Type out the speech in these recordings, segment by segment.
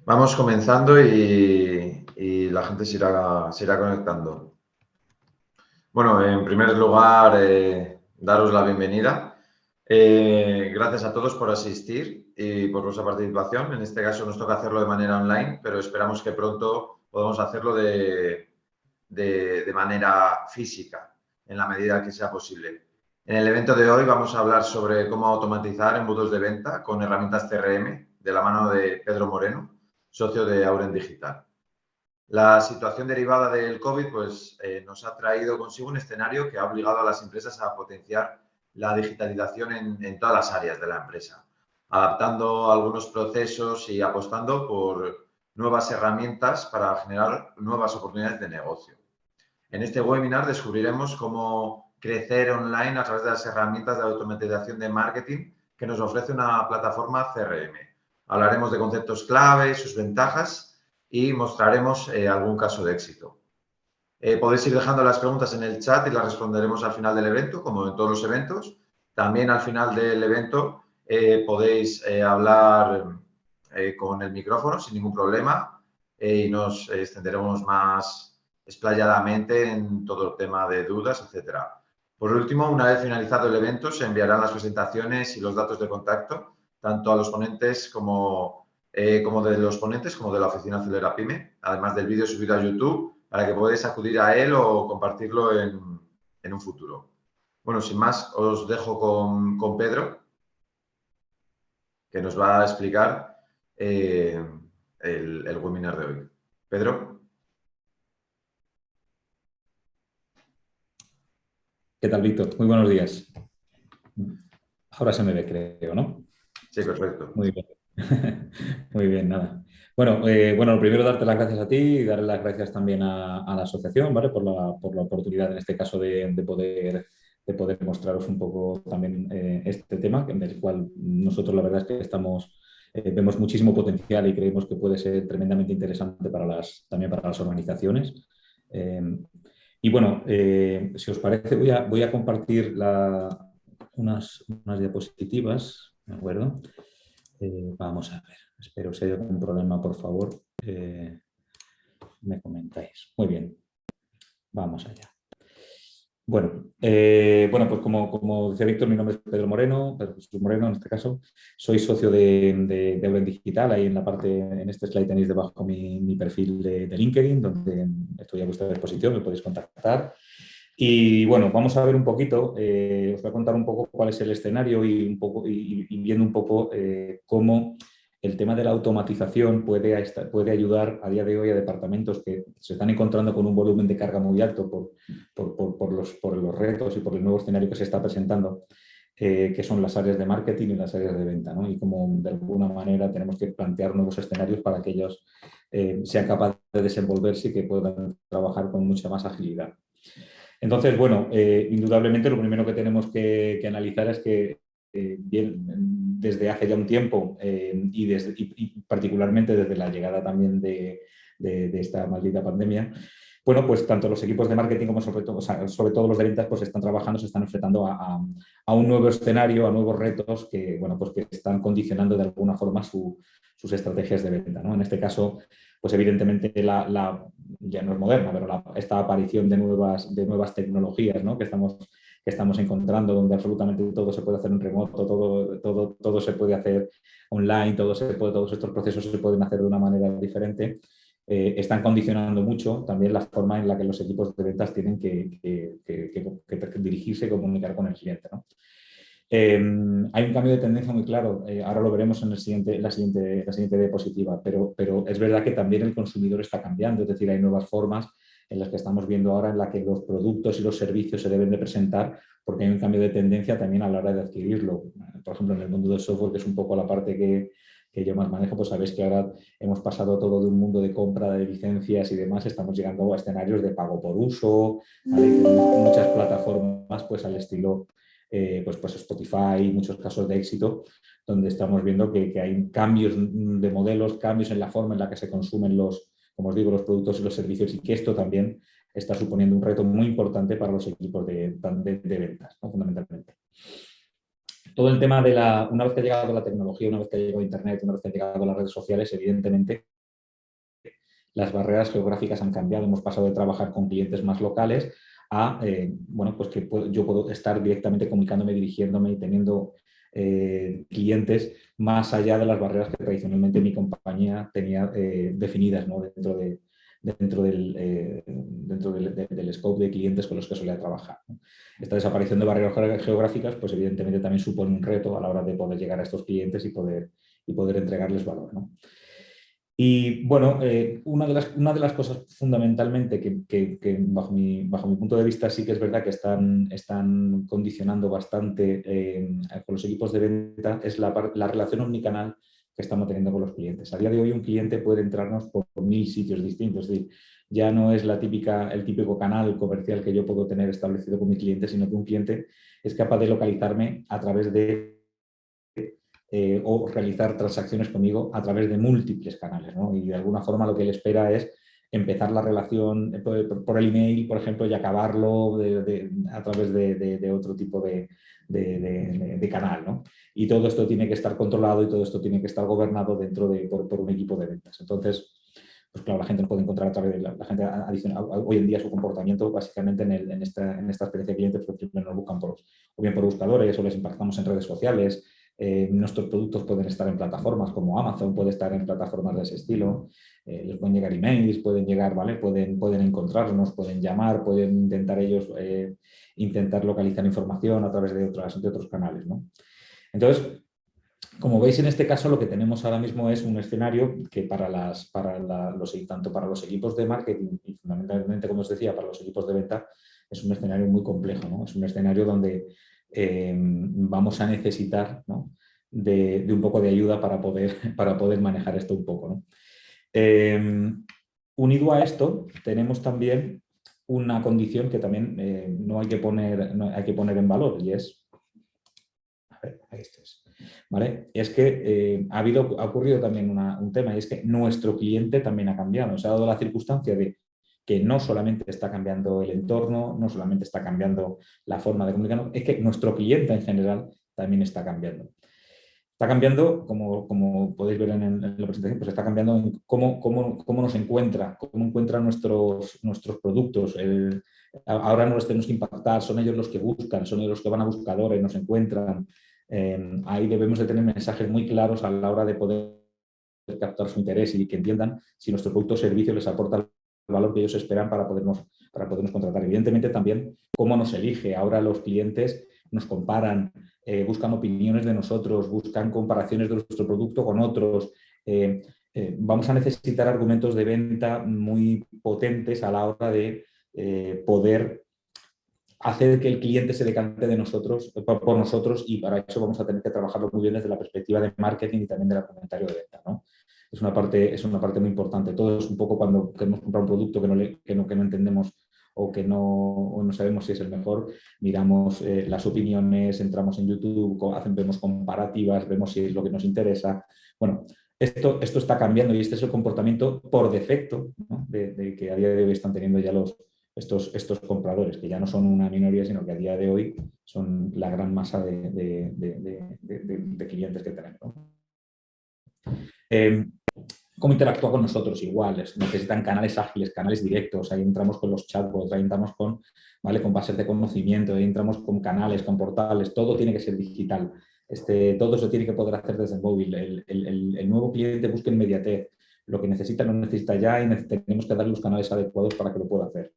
Vamos comenzando y la gente se irá conectando. Bueno, en primer lugar, daros la bienvenida. Gracias a todos por asistir y por vuestra participación. En este caso nos toca hacerlo de manera online, pero esperamos que pronto podamos hacerlo de manera física, en la medida que sea posible. En el evento de hoy vamos a hablar sobre cómo automatizar embudos de venta con herramientas CRM de la mano de Pedro Moreno, socio de Auren Digital. La situación derivada del COVID nos ha traído consigo un escenario que ha obligado a las empresas a potenciar la digitalización en todas las áreas de la empresa, adaptando algunos procesos y apostando por nuevas herramientas para generar nuevas oportunidades de negocio. En este webinar descubriremos cómo crecer online a través de las herramientas de automatización de marketing que nos ofrece una plataforma CRM. Hablaremos de conceptos clave, sus ventajas y mostraremos algún caso de éxito. Podéis ir dejando las preguntas en el chat y las responderemos al final del evento, como en todos los eventos. También al final del evento podéis hablar con el micrófono sin ningún problema y nos extenderemos más explayadamente en todo el tema de dudas, etcétera. Por último, una vez finalizado el evento, se enviarán las presentaciones y los datos de contacto, tanto a los ponentes como de los ponentes como de la oficina Acelera Pyme, además del vídeo subido a YouTube, para que podáis acudir a él o compartirlo en un futuro. Bueno, sin más, os dejo con Pedro, que nos va a explicar el webinar de hoy. Pedro. ¿Qué tal, Víctor? Muy buenos días. Ahora se me ve, creo, ¿no? Sí, perfecto. Muy bien. Muy bien, nada. Bueno, lo primero, darte las gracias a ti y darle las gracias también a la asociación, ¿vale? Por la oportunidad, en este caso, de poder mostraros un poco también este tema, en el cual nosotros la verdad es que vemos muchísimo potencial y creemos que puede ser tremendamente interesante también para las organizaciones. Y bueno, si os parece, voy a compartir unas diapositivas, ¿de acuerdo? Vamos a ver, espero si hay algún problema, por favor, me comentáis. Muy bien, vamos allá. Bueno, pues como decía Víctor, mi nombre es Pedro Moreno, Pedro Jesús Moreno en este caso. Soy socio de Auren Digital. Ahí en este slide tenéis debajo mi perfil de LinkedIn, donde estoy a vuestra disposición, me podéis contactar. Y bueno, vamos a ver un poquito, os voy a contar un poco cuál es el escenario y viendo un poco cómo el tema de la automatización puede ayudar a día de hoy a departamentos que se están encontrando con un volumen de carga muy alto por los retos y por el nuevo escenario que se está presentando, que son las áreas de marketing y las áreas de venta, ¿no? Y como de alguna manera tenemos que plantear nuevos escenarios para que ellos sean capaces de desenvolverse y que puedan trabajar con mucha más agilidad. Entonces, bueno, indudablemente lo primero que tenemos que analizar es que desde hace ya un tiempo y particularmente desde la llegada también de esta maldita pandemia, bueno, pues tanto los equipos de marketing como sobre todo los de ventas, pues están trabajando, se están enfrentando a un nuevo escenario, a nuevos retos que, bueno, pues que están condicionando de alguna forma sus estrategias de venta, ¿no? En este caso, pues evidentemente ya no es moderna, pero esta aparición de nuevas tecnologías, ¿no? que estamos encontrando, donde absolutamente todo se puede hacer en remoto, todo se puede hacer online, todos estos procesos se pueden hacer de una manera diferente, están condicionando mucho también la forma en la que los equipos de ventas tienen que dirigirse y comunicar con el cliente, ¿no? Hay un cambio de tendencia muy claro, ahora lo veremos en la siguiente diapositiva, pero es verdad que también el consumidor está cambiando, es decir, hay nuevas formas en las que estamos viendo ahora en las que los productos y los servicios se deben de presentar, porque hay un cambio de tendencia también a la hora de adquirirlo. Por ejemplo, en el mundo del software, que es un poco la parte que yo más manejo, pues sabéis que ahora hemos pasado todo de un mundo de compra de licencias y demás, estamos llegando a escenarios de pago por uso, ¿vale? Muchas plataformas pues al estilo pues Spotify, muchos casos de éxito, donde estamos viendo que hay cambios de modelos, cambios en la forma en la que se consumen como os digo, los productos y los servicios, y que esto también está suponiendo un reto muy importante para los equipos de ventas, ¿no? Fundamentalmente. Todo el tema una vez que ha llegado la tecnología, una vez que ha llegado Internet, una vez que ha llegado las redes sociales, evidentemente las barreras geográficas han cambiado, hemos pasado de trabajar con clientes más locales a, bueno, pues que yo puedo estar directamente comunicándome, dirigiéndome y teniendo clientes más allá de las barreras que tradicionalmente mi compañía tenía definidas, ¿no? Del scope de clientes con los que solía trabajar, ¿no? Esta desaparición de barreras geográficas, pues evidentemente también supone un reto a la hora de poder llegar a estos clientes y poder entregarles valor, ¿no? Y bueno, una de las cosas fundamentalmente que bajo mi punto de vista sí que es verdad que están condicionando bastante con los equipos de venta es la relación omnicanal que estamos teniendo con los clientes. A día de hoy un cliente puede entrarnos por 1000 sitios distintos, es decir, ya no es el típico canal comercial que yo puedo tener establecido con mi cliente, sino que un cliente es capaz de localizarme a través de o realizar transacciones conmigo a través de múltiples canales, ¿no? Y de alguna forma lo que él espera es empezar la relación por el email, por ejemplo, y acabarlo a través de otro tipo de canal, ¿no? Y todo esto tiene que estar controlado y todo esto tiene que estar gobernado por un equipo de ventas. Entonces, pues claro, la gente no puede encontrar a través de la gente hoy en día su comportamiento básicamente en esta experiencia de clientes, pues primero nos buscan o bien por buscadores o les impactamos en redes sociales. Nuestros productos pueden estar en plataformas como Amazon, puede estar en plataformas de ese estilo, les pueden llegar emails, pueden llegar, ¿vale? Pueden encontrarnos, pueden llamar, pueden intentar ellos intentar localizar información a través de otros canales, ¿no? Entonces, como veis, en este caso lo que tenemos ahora mismo es un escenario que tanto para los equipos de marketing y fundamentalmente, como os decía, para los equipos de venta, es un escenario muy complejo, ¿no? Es un escenario donde vamos a necesitar, ¿no? de un poco de ayuda para poder manejar esto un poco, ¿no? Unido a esto, tenemos también una condición que también no hay que poner en valor y es... A ver, ahí estás. ¿Vale? Es que ha ocurrido también un tema y es que nuestro cliente también ha cambiado. Se ha dado la circunstancia de que no solamente está cambiando el entorno, no solamente está cambiando la forma de comunicarnos, es que nuestro cliente en general también está cambiando. Está cambiando, como podéis ver en la presentación, pues está cambiando en cómo nos encuentra, cómo encuentra nuestros productos. Ahora no los tenemos que impactar, son ellos los que buscan, son ellos los que van a buscadores, nos encuentran. Ahí debemos de tener mensajes muy claros a la hora de poder captar su interés y que entiendan si nuestro producto o servicio les aporta el valor que ellos esperan para podernos contratar. Evidentemente también cómo nos elige. Ahora los clientes nos comparan, buscan opiniones de nosotros, buscan comparaciones de nuestro producto con otros. Vamos a necesitar argumentos de venta muy potentes a la hora de poder hacer que el cliente se decante de nosotros, por nosotros, y para eso vamos a tener que trabajarlo muy bien desde la perspectiva de marketing y también del argumentario de venta, ¿no? Es una parte muy importante. Todo es un poco cuando queremos comprar un producto que no entendemos o que no sabemos si es el mejor, miramos las opiniones, entramos en YouTube, vemos comparativas, vemos si es lo que nos interesa. Bueno, esto está cambiando y este es el comportamiento por defecto, ¿no? de que a día de hoy están teniendo ya estos compradores, que ya no son una minoría, sino que a día de hoy son la gran masa de clientes que tenemos, ¿no? ¿Cómo interactúa con nosotros? Iguales, necesitan canales ágiles, canales directos, ahí entramos con los chatbots, ahí entramos con bases de conocimiento, ahí entramos con canales, con portales, todo tiene que ser digital. Todo eso tiene que poder hacer desde el móvil. El nuevo cliente busca inmediatez, lo que necesita lo necesita ya y tenemos que darle los canales adecuados para que lo pueda hacer.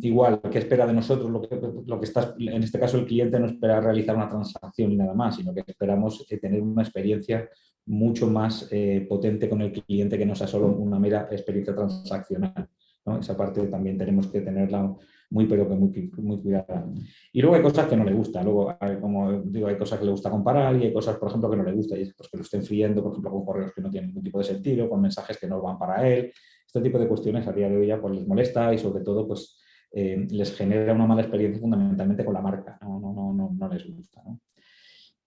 Igual, ¿qué espera de nosotros? Lo que está, en este caso, el cliente no espera realizar una transacción ni nada más, sino que esperamos tener una experiencia mucho más potente con el cliente que no sea solo una mera experiencia transaccional, ¿no? Esa parte también tenemos que tenerla muy cuidada. Y luego hay cosas que no le gusta. Luego, como digo, hay cosas que le gusta comparar y hay cosas, por ejemplo, que no le gusta. Y es pues, que lo estén friendo, por ejemplo, con correos que no tienen ningún tipo de sentido, con mensajes que no van para él. Este tipo de cuestiones a día de hoy ya pues, les molesta y sobre todo pues, les genera una mala experiencia fundamentalmente con la marca. No les gusta, ¿no?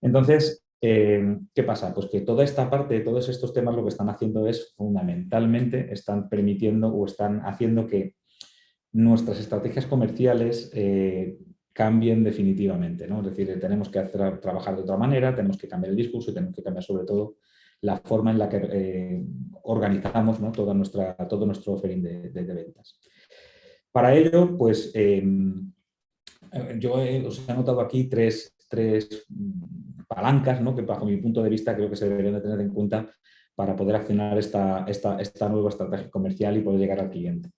Entonces, ¿qué pasa? Pues que toda esta parte, todos estos temas lo que están haciendo es fundamentalmente, están permitiendo o están haciendo que nuestras estrategias comerciales cambien definitivamente, ¿no? Es decir, tenemos que trabajar de otra manera, tenemos que cambiar el discurso y tenemos que cambiar sobre todo la forma en la que organizamos, ¿no? todo nuestro offering de ventas. Para ello, pues yo os he anotado aquí tres palancas, ¿no? que bajo mi punto de vista creo que se deberían de tener en cuenta para poder accionar esta nueva estrategia comercial y poder llegar al cliente.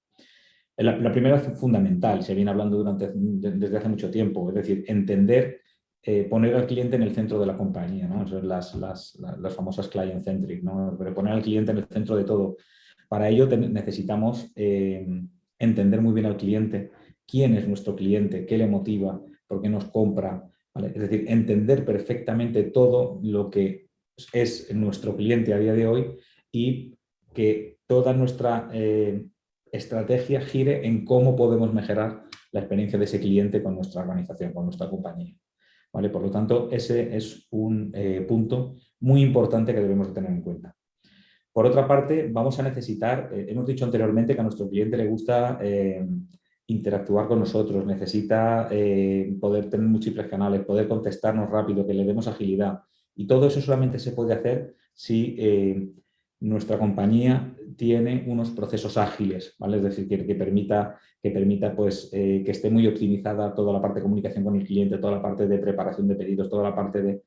La primera es fundamental, se viene hablando desde hace mucho tiempo, es decir, entender, poner al cliente en el centro de la compañía, ¿no? Son las famosas client-centric, ¿no? Pero poner al cliente en el centro de todo. Para ello necesitamos entender muy bien al cliente, quién es nuestro cliente, qué le motiva, por qué nos compra, ¿vale? Es decir, entender perfectamente todo lo que es nuestro cliente a día de hoy y que toda nuestra estrategia gire en cómo podemos mejorar la experiencia de ese cliente con nuestra organización, con nuestra compañía. ¿Vale? Por lo tanto, ese es un punto muy importante que debemos de tener en cuenta. Por otra parte, vamos a necesitar, hemos dicho anteriormente que a nuestro cliente le gusta interactuar con nosotros, necesita poder tener múltiples canales, poder contestarnos rápido, que le demos agilidad. Y todo eso solamente se puede hacer si nuestra compañía tiene unos procesos ágiles, ¿vale? Es decir, que permita pues, que esté muy optimizada toda la parte de comunicación con el cliente, toda la parte de preparación de pedidos, toda la parte de...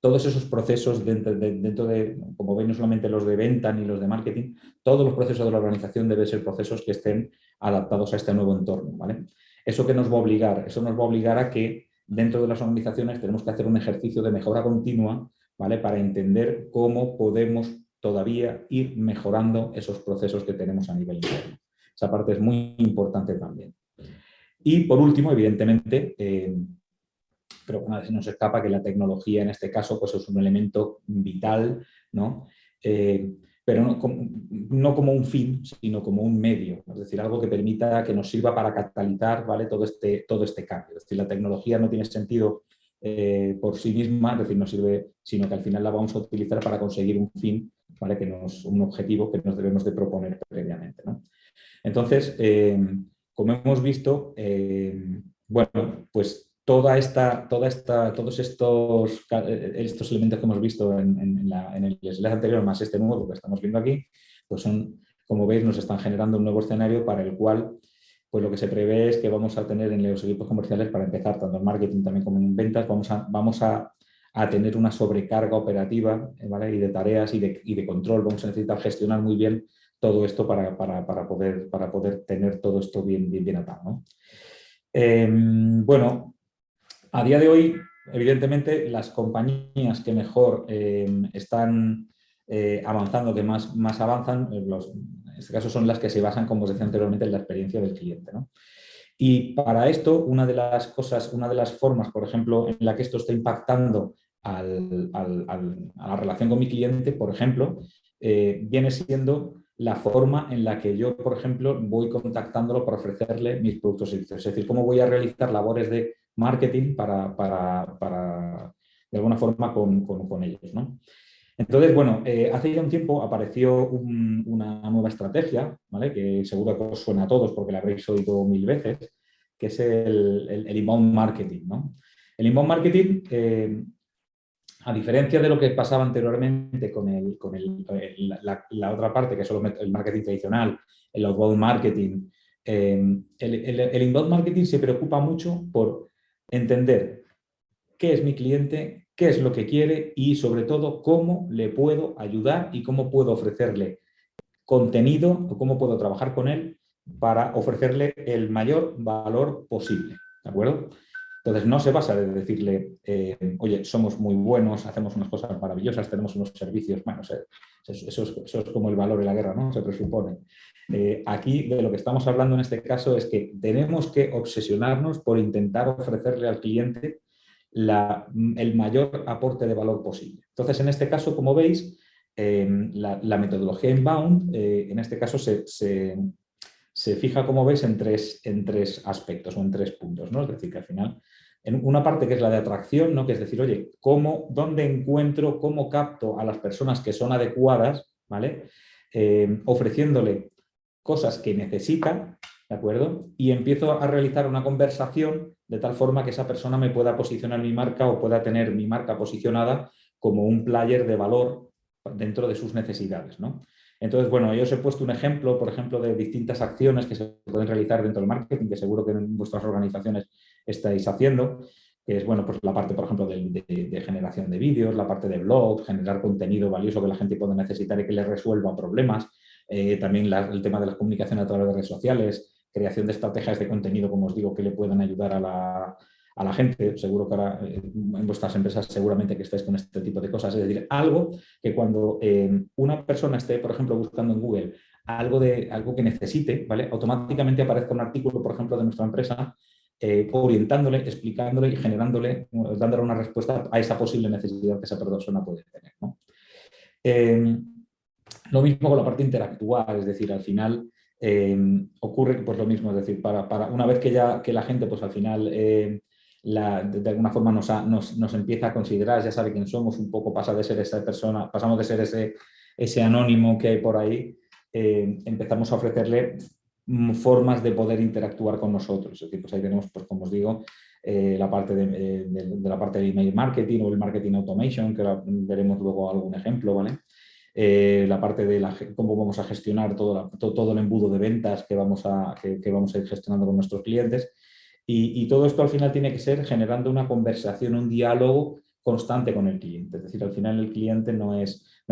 Todos esos procesos dentro de, como veis, no solamente los de venta ni los de marketing, todos los procesos de la organización deben ser procesos que estén adaptados a este nuevo entorno, ¿vale? ¿Eso qué nos va a obligar? Eso nos va a obligar a que dentro de las organizaciones tenemos que hacer un ejercicio de mejora continua, ¿vale? Para entender cómo podemos todavía ir mejorando esos procesos que tenemos a nivel interno. Esa parte es muy importante también. Y por último, evidentemente, creo que nada se nos escapa que la tecnología en este caso pues es un elemento vital, ¿no? Pero no como un fin, sino como un medio, es decir, algo que permita, que nos sirva para catalizar, ¿vale? todo este cambio. Es decir, la tecnología no tiene sentido por sí misma, es decir, no sirve, sino que al final la vamos a utilizar para conseguir un fin, ¿vale? Un objetivo que nos debemos de proponer previamente, ¿no? Entonces, como hemos visto, bueno, pues todos estos elementos que hemos visto en el slide anterior, más este nuevo que estamos viendo aquí, pues son, como veis, nos están generando un nuevo escenario para el cual pues lo que se prevé es que vamos a tener en los equipos comerciales, para empezar, tanto en marketing también como en ventas, vamos a tener una sobrecarga operativa, ¿vale? Y de tareas y de control. Vamos a necesitar gestionar muy bien todo esto para poder tener todo esto bien atado, ¿no? Bueno, a día de hoy, evidentemente, las compañías que mejor están avanzando, que más avanzan, en este caso son las que se basan, como os decía anteriormente, en la experiencia del cliente, ¿no? Y para esto, una de las formas, por ejemplo, en la que esto está impactando a la relación con mi cliente, por ejemplo, viene siendo la forma en la que yo, por ejemplo, voy contactándolo para ofrecerle mis productos y servicios. Es decir, cómo voy a realizar labores de marketing de alguna forma con ellos, ¿no? Entonces, bueno, hace ya un tiempo apareció una nueva estrategia, ¿vale? Que seguro que os suena a todos porque la habréis oído 1000 veces, que es el inbound marketing, ¿no? El inbound marketing, a diferencia de lo que pasaba anteriormente con la otra parte, que es solo el marketing tradicional, el outbound marketing, el inbound marketing se preocupa mucho por entender qué es mi cliente, qué es lo que quiere y, sobre todo, cómo le puedo ayudar y cómo puedo ofrecerle contenido o cómo puedo trabajar con él para ofrecerle el mayor valor posible, ¿de acuerdo? Entonces, no se basa en decirle, oye, somos muy buenos, hacemos unas cosas maravillosas, tenemos unos servicios, bueno, eso es como el valor de la guerra, ¿no? Se presupone. Aquí de lo que estamos hablando en este caso es que tenemos que obsesionarnos por intentar ofrecerle al cliente el mayor aporte de valor posible. Entonces, en este caso, como veis, la metodología inbound, en este caso, se fija, como veis, en tres aspectos o en 3 puntos, ¿no? Es decir, que al final, en una parte que es la de atracción, ¿no? Que es decir, oye, ¿dónde encuentro, cómo capto a las personas que son adecuadas, ¿vale? Ofreciéndole cosas que necesitan, ¿de acuerdo? Y empiezo a realizar una conversación de tal forma que esa persona me pueda posicionar mi marca o pueda tener mi marca posicionada como un player de valor dentro de sus necesidades, ¿no? Entonces, bueno, yo os he puesto un ejemplo, por ejemplo, de distintas acciones que se pueden realizar dentro del marketing, que seguro que en vuestras organizaciones estáis haciendo, que es, bueno, pues la parte, por ejemplo, de generación de vídeos, la parte de blog, generar contenido valioso que la gente pueda necesitar y que le resuelva problemas, también el tema de las comunicaciones a través de redes sociales, creación de estrategias de contenido, como os digo, que le puedan ayudar a la gente. Seguro que ahora en vuestras empresas seguramente que estáis con este tipo de cosas. Es decir, algo que cuando una persona esté, por ejemplo, buscando en Google algo que necesite, ¿vale? Automáticamente aparezca un artículo, por ejemplo, de nuestra empresa, orientándole, explicándole y generándole, dándole una respuesta a esa posible necesidad que esa persona puede tener, ¿no? Lo mismo con la parte interactual, es decir, al final ocurre pues lo mismo, es decir, una vez que la gente pues al final de alguna forma nos empieza a considerar, ya sabe quién somos, un poco pasa de ser esa persona, pasamos de ser ese anónimo que hay por ahí, empezamos a ofrecerle formas de poder interactuar con nosotros. Es decir, pues ahí tenemos, pues como os digo, la parte de la parte de email marketing o el marketing automation, que ahora veremos luego algún ejemplo, ¿vale? La parte de cómo vamos a gestionar todo el embudo de ventas que vamos a ir gestionando con nuestros clientes. Y todo esto al final tiene que ser generando una conversación, un diálogo constante con el cliente. Es decir, al final el cliente no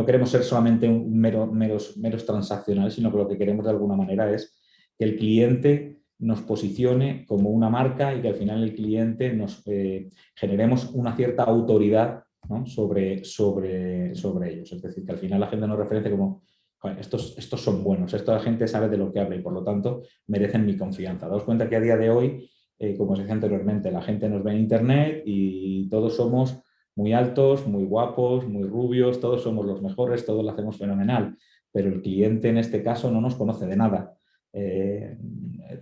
queremos ser solamente meros transaccionales, sino que lo que queremos de alguna manera es que el cliente nos posicione como una marca y que al final el cliente nos generemos una cierta autoridad, ¿no? sobre ellos. Es decir, que al final la gente nos referencia como estos son buenos, esta gente sabe de lo que habla y por lo tanto merecen mi confianza. Daos cuenta que a día de hoy, como os decía anteriormente, la gente nos ve en internet y todos somos muy altos, muy guapos, muy rubios, todos somos los mejores, todos lo hacemos fenomenal, pero el cliente en este caso no nos conoce de nada.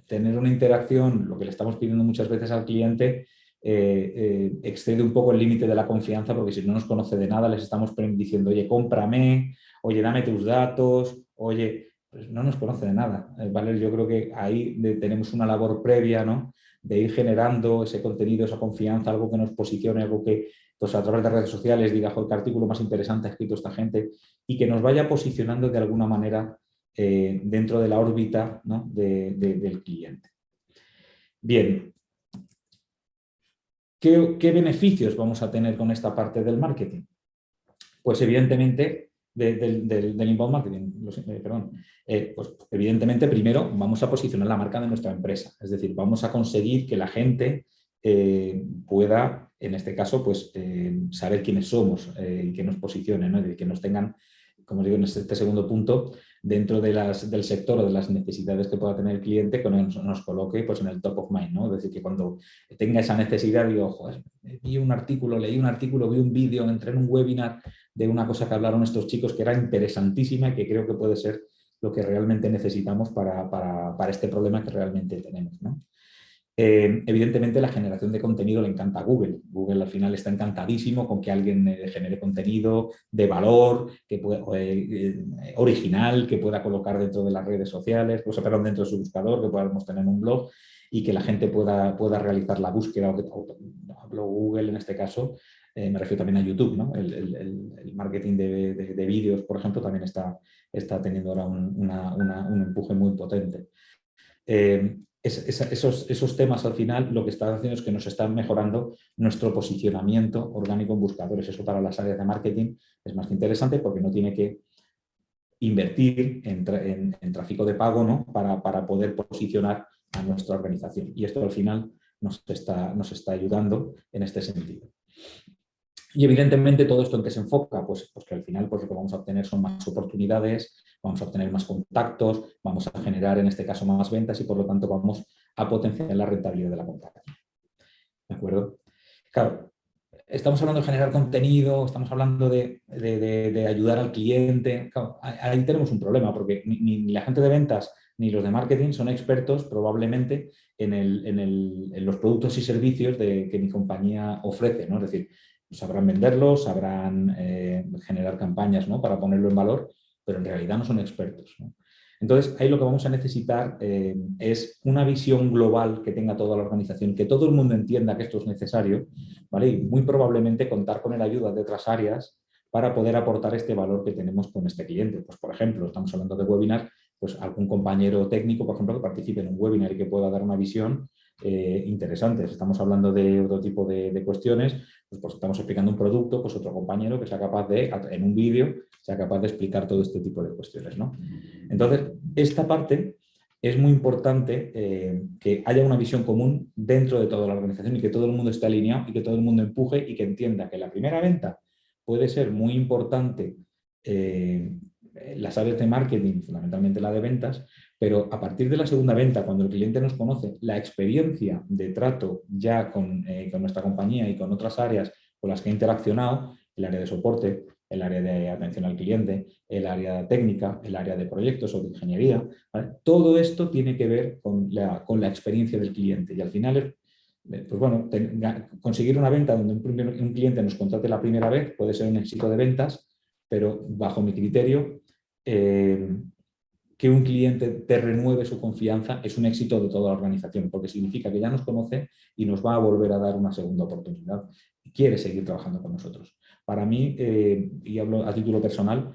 Tener una interacción, lo que le estamos pidiendo muchas veces al cliente, excede un poco el límite de la confianza, porque si no nos conoce de nada les estamos diciendo, oye, cómprame, oye, dame tus datos, oye, pues no nos conoce de nada, ¿vale? Yo creo que ahí tenemos una labor previa, ¿no? De ir generando ese contenido, esa confianza, algo que nos posicione, algo que pues a través de redes sociales diga, joder, qué artículo más interesante ha escrito esta gente, y que nos vaya posicionando de alguna manera dentro de la órbita, ¿no? del cliente. Bien, ¿qué beneficios vamos a tener con esta parte del marketing? Pues evidentemente, del inbound marketing, pues evidentemente primero vamos a posicionar la marca de nuestra empresa, es decir, vamos a conseguir que la gente pueda, en este caso, pues saber quiénes somos y que nos posicionen, ¿no? Y que nos tengan, como digo, en este segundo punto, dentro del sector o de las necesidades que pueda tener el cliente, que nos coloque pues, en el top of mind, ¿no? Es decir, que cuando tenga esa necesidad, digo, joder, leí un artículo, vi un vídeo, entré en un webinar de una cosa que hablaron estos chicos que era interesantísima y que creo que puede ser lo que realmente necesitamos para este problema que realmente tenemos, ¿no? Evidentemente la generación de contenido le encanta a Google. Google al final está encantadísimo con que alguien genere contenido de valor, original, que pueda colocar dentro de las redes sociales, dentro de su buscador, que podamos tener un blog y que la gente pueda realizar la búsqueda. Hablo Google en este caso, me refiero también a YouTube, ¿no? El marketing de vídeos, por ejemplo, también está teniendo ahora un empuje muy potente. Esos temas al final lo que están haciendo es que nos están mejorando nuestro posicionamiento orgánico en buscadores. Eso para las áreas de marketing es más que interesante porque no tiene que invertir en tráfico de pago, ¿no? para poder posicionar a nuestra organización. Y esto al final nos está ayudando en este sentido. Y evidentemente todo esto en qué se enfoca, pues que al final pues, lo que vamos a obtener son más oportunidades, vamos a obtener más contactos, vamos a generar en este caso más ventas y por lo tanto vamos a potenciar la rentabilidad de la compañía. ¿De acuerdo? Claro, estamos hablando de generar contenido, estamos hablando de ayudar al cliente. Claro, ahí tenemos un problema porque ni la gente de ventas ni los de marketing son expertos probablemente en los productos y servicios que mi compañía ofrece, ¿no? Es decir, sabrán venderlos, sabrán generar campañas, ¿no? para ponerlo en valor, pero en realidad no son expertos, ¿no? Entonces, ahí lo que vamos a necesitar es una visión global que tenga toda la organización, que todo el mundo entienda que esto es necesario, ¿vale? Y muy probablemente contar con la ayuda de otras áreas para poder aportar este valor que tenemos con este cliente. Pues, por ejemplo, estamos hablando de webinars, pues algún compañero técnico, por ejemplo, que participe en un webinar y que pueda dar una visión interesante. Si estamos hablando de otro tipo de cuestiones, pues estamos explicando un producto, pues otro compañero que sea capaz de, en un vídeo, sea capaz de explicar todo este tipo de cuestiones, ¿no? Entonces, esta parte es muy importante que haya una visión común dentro de toda la organización y que todo el mundo esté alineado y que todo el mundo empuje y que entienda que la primera venta puede ser muy importante las áreas de marketing, fundamentalmente la de ventas, pero a partir de la segunda venta, cuando el cliente nos conoce, la experiencia de trato ya con nuestra compañía y con otras áreas con las que ha interaccionado, el área de soporte, el área de atención al cliente, el área técnica, el área de proyectos o de ingeniería, ¿vale? Todo esto tiene que ver con la experiencia del cliente y al final pues bueno, conseguir una venta donde un cliente nos contrate la primera vez puede ser un éxito de ventas, pero bajo mi criterio, que un cliente te renueve su confianza es un éxito de toda la organización, porque significa que ya nos conoce y nos va a volver a dar una segunda oportunidad y quiere seguir trabajando con nosotros. Para mí, y hablo a título personal,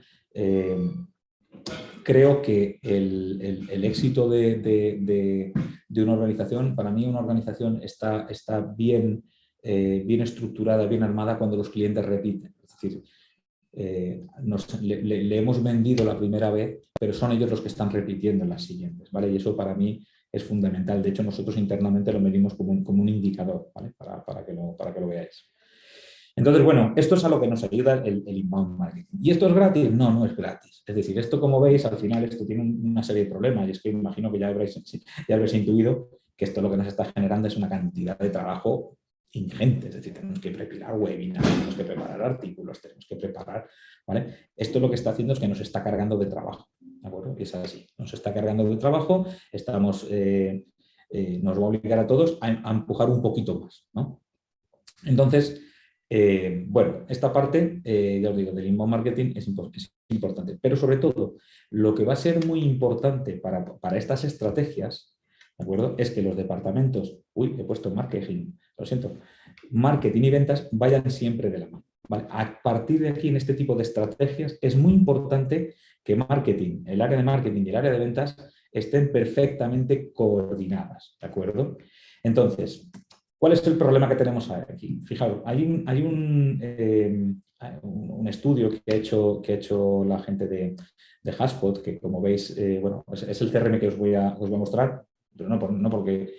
creo que el éxito de una organización, para mí una organización está bien, bien estructurada, bien armada cuando los clientes repiten. Es decir, le hemos vendido la primera vez, pero son ellos los que están repitiendo en las siguientes, ¿vale? Y eso para mí es fundamental. De hecho, nosotros internamente lo medimos como un indicador, ¿vale? Para que lo veáis. Entonces, bueno, esto es a lo que nos ayuda el inbound marketing. ¿Y esto es gratis? No, no es gratis. Es decir, esto, como veis, al final esto tiene una serie de problemas y es que imagino que ya habréis intuido que esto lo que nos está generando es una cantidad de trabajo ingente. Es decir, tenemos que preparar webinars, tenemos que preparar artículos, tenemos que preparar, ¿vale? Esto lo que está haciendo es que nos está cargando de trabajo, ¿de acuerdo? Y es así, nos está cargando de trabajo, nos va a obligar a todos a empujar un poquito más, ¿no? Entonces, bueno, esta parte, ya os digo, del inbound marketing es importante, pero sobre todo lo que va a ser muy importante para estas estrategias, ¿de acuerdo? Es que los departamentos, he puesto marketing, lo siento, marketing y ventas vayan siempre de la mano, ¿vale? A partir de aquí, en este tipo de estrategias, es muy importante que marketing, el área de marketing y el área de ventas estén perfectamente coordinadas, ¿de acuerdo? Entonces, ¿cuál es el problema que tenemos aquí? Fijaros, hay un estudio que ha hecho la gente de HubSpot, que como veis, bueno, es el CRM que os voy a mostrar, pero no porque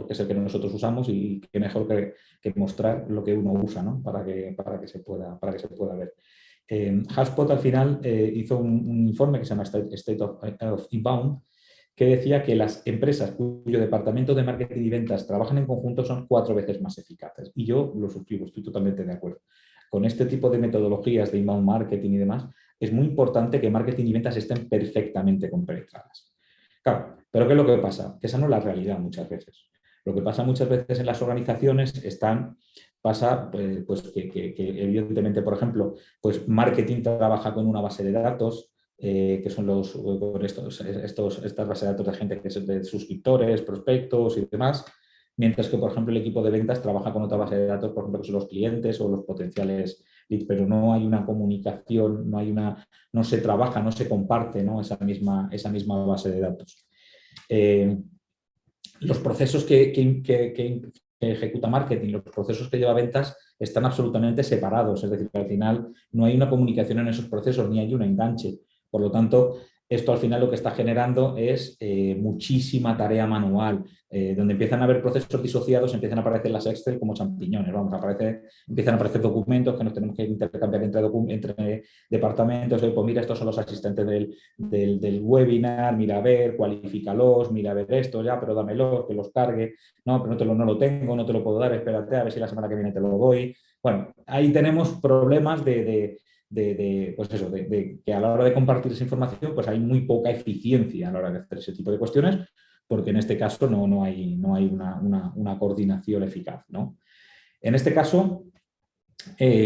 es el que nosotros usamos y que mejor que mostrar lo que uno usa, ¿no? para que se pueda ver. HubSpot al final hizo un informe que se llama State of Inbound, que decía que las empresas cuyo departamento de marketing y ventas trabajan en conjunto son 4 veces más eficaces. Y yo lo suscribo, estoy totalmente de acuerdo. Con este tipo de metodologías de inbound marketing y demás, es muy importante que marketing y ventas estén perfectamente compenetradas. Claro, pero ¿qué es lo que pasa? Que esa no es la realidad muchas veces. Lo que pasa muchas veces en las organizaciones pasa pues que evidentemente, por ejemplo, pues marketing trabaja con una base de datos, que son estas bases de datos de gente que es de suscriptores, prospectos y demás, mientras que, por ejemplo, el equipo de ventas trabaja con otra base de datos, por ejemplo, que son los clientes o los potenciales leads, pero no hay una comunicación, no se trabaja, no se comparte, ¿no? esa misma base de datos. Los procesos que ejecuta marketing, los procesos que lleva ventas están absolutamente separados, es decir, al final no hay una comunicación en esos procesos ni hay un enganche. Por lo tanto, esto al final lo que está generando es muchísima tarea manual, donde empiezan a haber procesos disociados, empiezan a aparecer las Excel como champiñones, empiezan a aparecer documentos que nos tenemos que intercambiar entre departamentos. Pues mira, estos son los asistentes del webinar, mira a ver, cualifícalos, mira a ver esto ya, pero dámelo, que los cargue, no, pero no lo tengo, no te lo puedo dar, espérate a ver si la semana que viene te lo doy. Bueno, ahí tenemos problemas pues eso, que a la hora de compartir esa información pues hay muy poca eficiencia a la hora de hacer ese tipo de cuestiones, porque en este caso no hay una coordinación eficaz, ¿no? En este caso,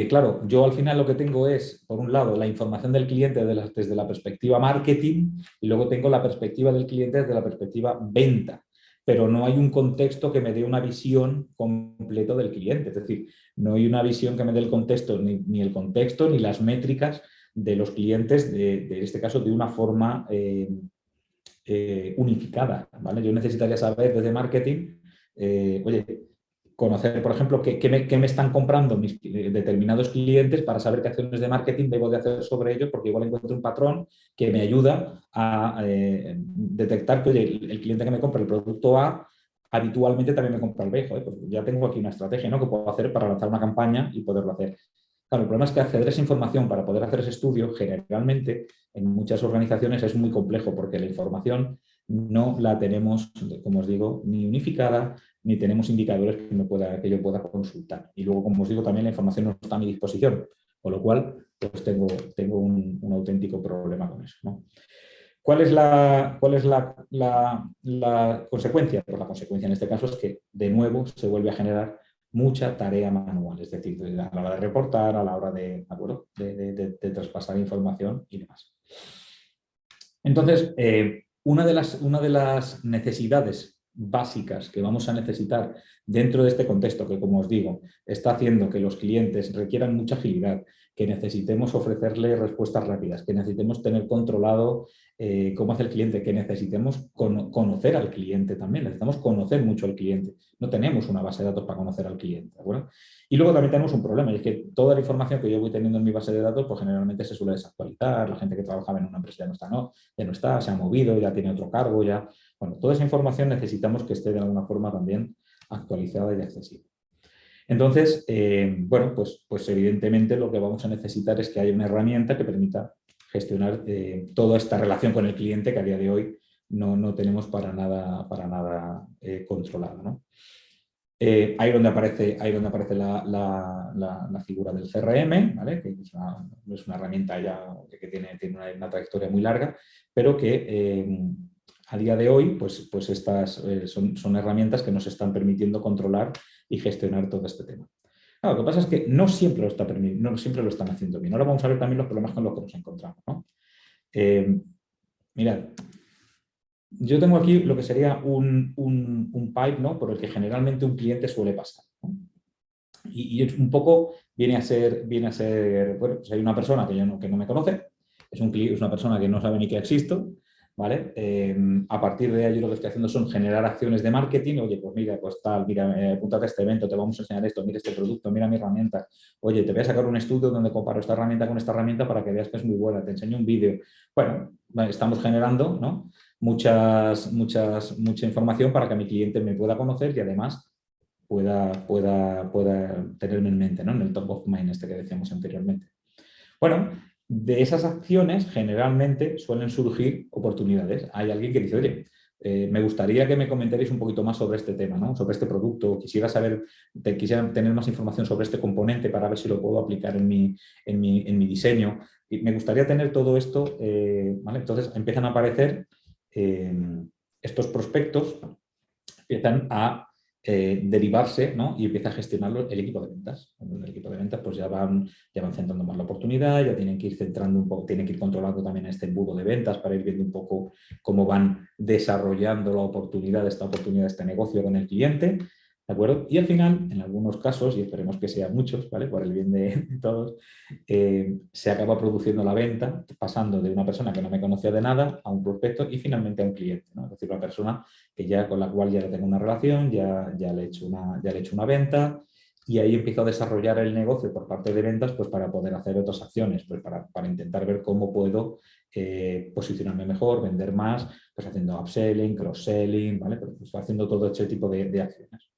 claro, yo al final lo que tengo es, por un lado, la información del cliente desde la perspectiva marketing y luego tengo la perspectiva del cliente desde la perspectiva venta. pero no hay un contexto que me dé una visión completa del cliente. Es decir, no hay una visión que me dé el contexto, ni el contexto, ni las métricas de los clientes, de este caso, de una forma unificada, ¿vale? Yo necesitaría saber desde marketing, oye, conocer, por ejemplo, qué me están comprando mis determinados clientes para saber qué acciones de marketing debo de hacer sobre ellos, porque igual encuentro un patrón que me ayuda a detectar que, oye, el cliente que me compra el producto A habitualmente también me compra el B. Joder, pues ya tengo aquí una estrategia, ¿no?, que puedo hacer para lanzar una campaña y poderlo hacer. Claro, el problema es que acceder a esa información para poder hacer ese estudio, generalmente, en muchas organizaciones es muy complejo porque la información no la tenemos, como os digo, ni unificada, ni tenemos indicadores que yo pueda consultar. Y luego, como os digo, también la información no está a mi disposición, con lo cual pues tengo un auténtico problema con eso, ¿no? ¿Cuál es la consecuencia? Pues la consecuencia en este caso es que, de nuevo, se vuelve a generar mucha tarea manual, es decir, a la hora de reportar, a la hora de traspasar información y demás. Entonces, una de las necesidades básicas que vamos a necesitar dentro de este contexto, que, como os digo, está haciendo que los clientes requieran mucha agilidad, que necesitemos ofrecerle respuestas rápidas, que necesitemos tener controlado cómo hace el cliente, que necesitemos conocer al cliente también, necesitamos conocer mucho al cliente. No tenemos una base de datos para conocer al cliente, ¿de acuerdo? Y luego también tenemos un problema, y es que toda la información que yo voy teniendo en mi base de datos, pues generalmente se suele desactualizar, la gente que trabajaba en una empresa ya no está, se ha movido, ya tiene otro cargo, ya... Bueno, toda esa información necesitamos que esté de alguna forma también actualizada y accesible. Entonces, bueno, pues evidentemente lo que vamos a necesitar es que haya una herramienta que permita gestionar toda esta relación con el cliente que a día de hoy no tenemos para nada controlada, ¿no? Ahí donde aparece la figura del CRM, ¿vale?, que es una herramienta ya que tiene una trayectoria muy larga, pero que a día de hoy pues estas son herramientas que nos están permitiendo controlar y gestionar todo este tema. Claro, lo que pasa es que no siempre lo están haciendo bien. Ahora vamos a ver también los problemas con los que nos encontramos, ¿no? Mirad, yo tengo aquí lo que sería un pipe, ¿no?, por el que generalmente un cliente suele pasar, ¿no? Y un poco viene a ser, bueno, pues hay una persona que no me conoce, es una persona que no sabe ni que existo, ¿vale? A partir de ahí yo lo que estoy haciendo son generar acciones de marketing. Oye, pues mira, pues tal, mira, apúntate a este evento, te vamos a enseñar esto, mira este producto, mira mi herramienta. Oye, te voy a sacar un estudio donde comparo esta herramienta con esta herramienta para que veas que es muy buena, te enseño un vídeo. Bueno, estamos generando, ¿no?, mucha información para que mi cliente me pueda conocer y además pueda tenerme en mente, ¿no?, en el top of mind este que decíamos anteriormente. Bueno, de esas acciones generalmente suelen surgir oportunidades. Hay alguien que dice, oye, me gustaría que me comentarais un poquito más sobre este tema, ¿no?, sobre este producto. Quisiera tener más información sobre este componente para ver si lo puedo aplicar en mi diseño. Y me gustaría tener todo esto, ¿vale? Entonces empiezan a aparecer estos prospectos, empiezan a derivarse, ¿no?, y empieza a gestionarlo el equipo de ventas. El equipo de ventas pues ya van centrando más la oportunidad, ya tienen que ir centrando un poco, tienen que ir controlando también este embudo de ventas para ir viendo un poco cómo van desarrollando esta oportunidad, este negocio con el cliente, ¿de acuerdo? Y al final, en algunos casos, y esperemos que sean muchos, ¿vale?, por el bien de todos, se acaba produciendo la venta, pasando de una persona que no me conocía de nada a un prospecto y finalmente a un cliente, ¿no? Es decir, una persona con la cual ya tengo una relación, ya le he hecho una venta, y ahí empiezo a desarrollar el negocio por parte de ventas, pues para poder hacer otras acciones, pues para intentar ver cómo puedo posicionarme mejor, vender más, pues haciendo upselling, cross-selling, ¿vale?, pues haciendo todo este tipo de acciones.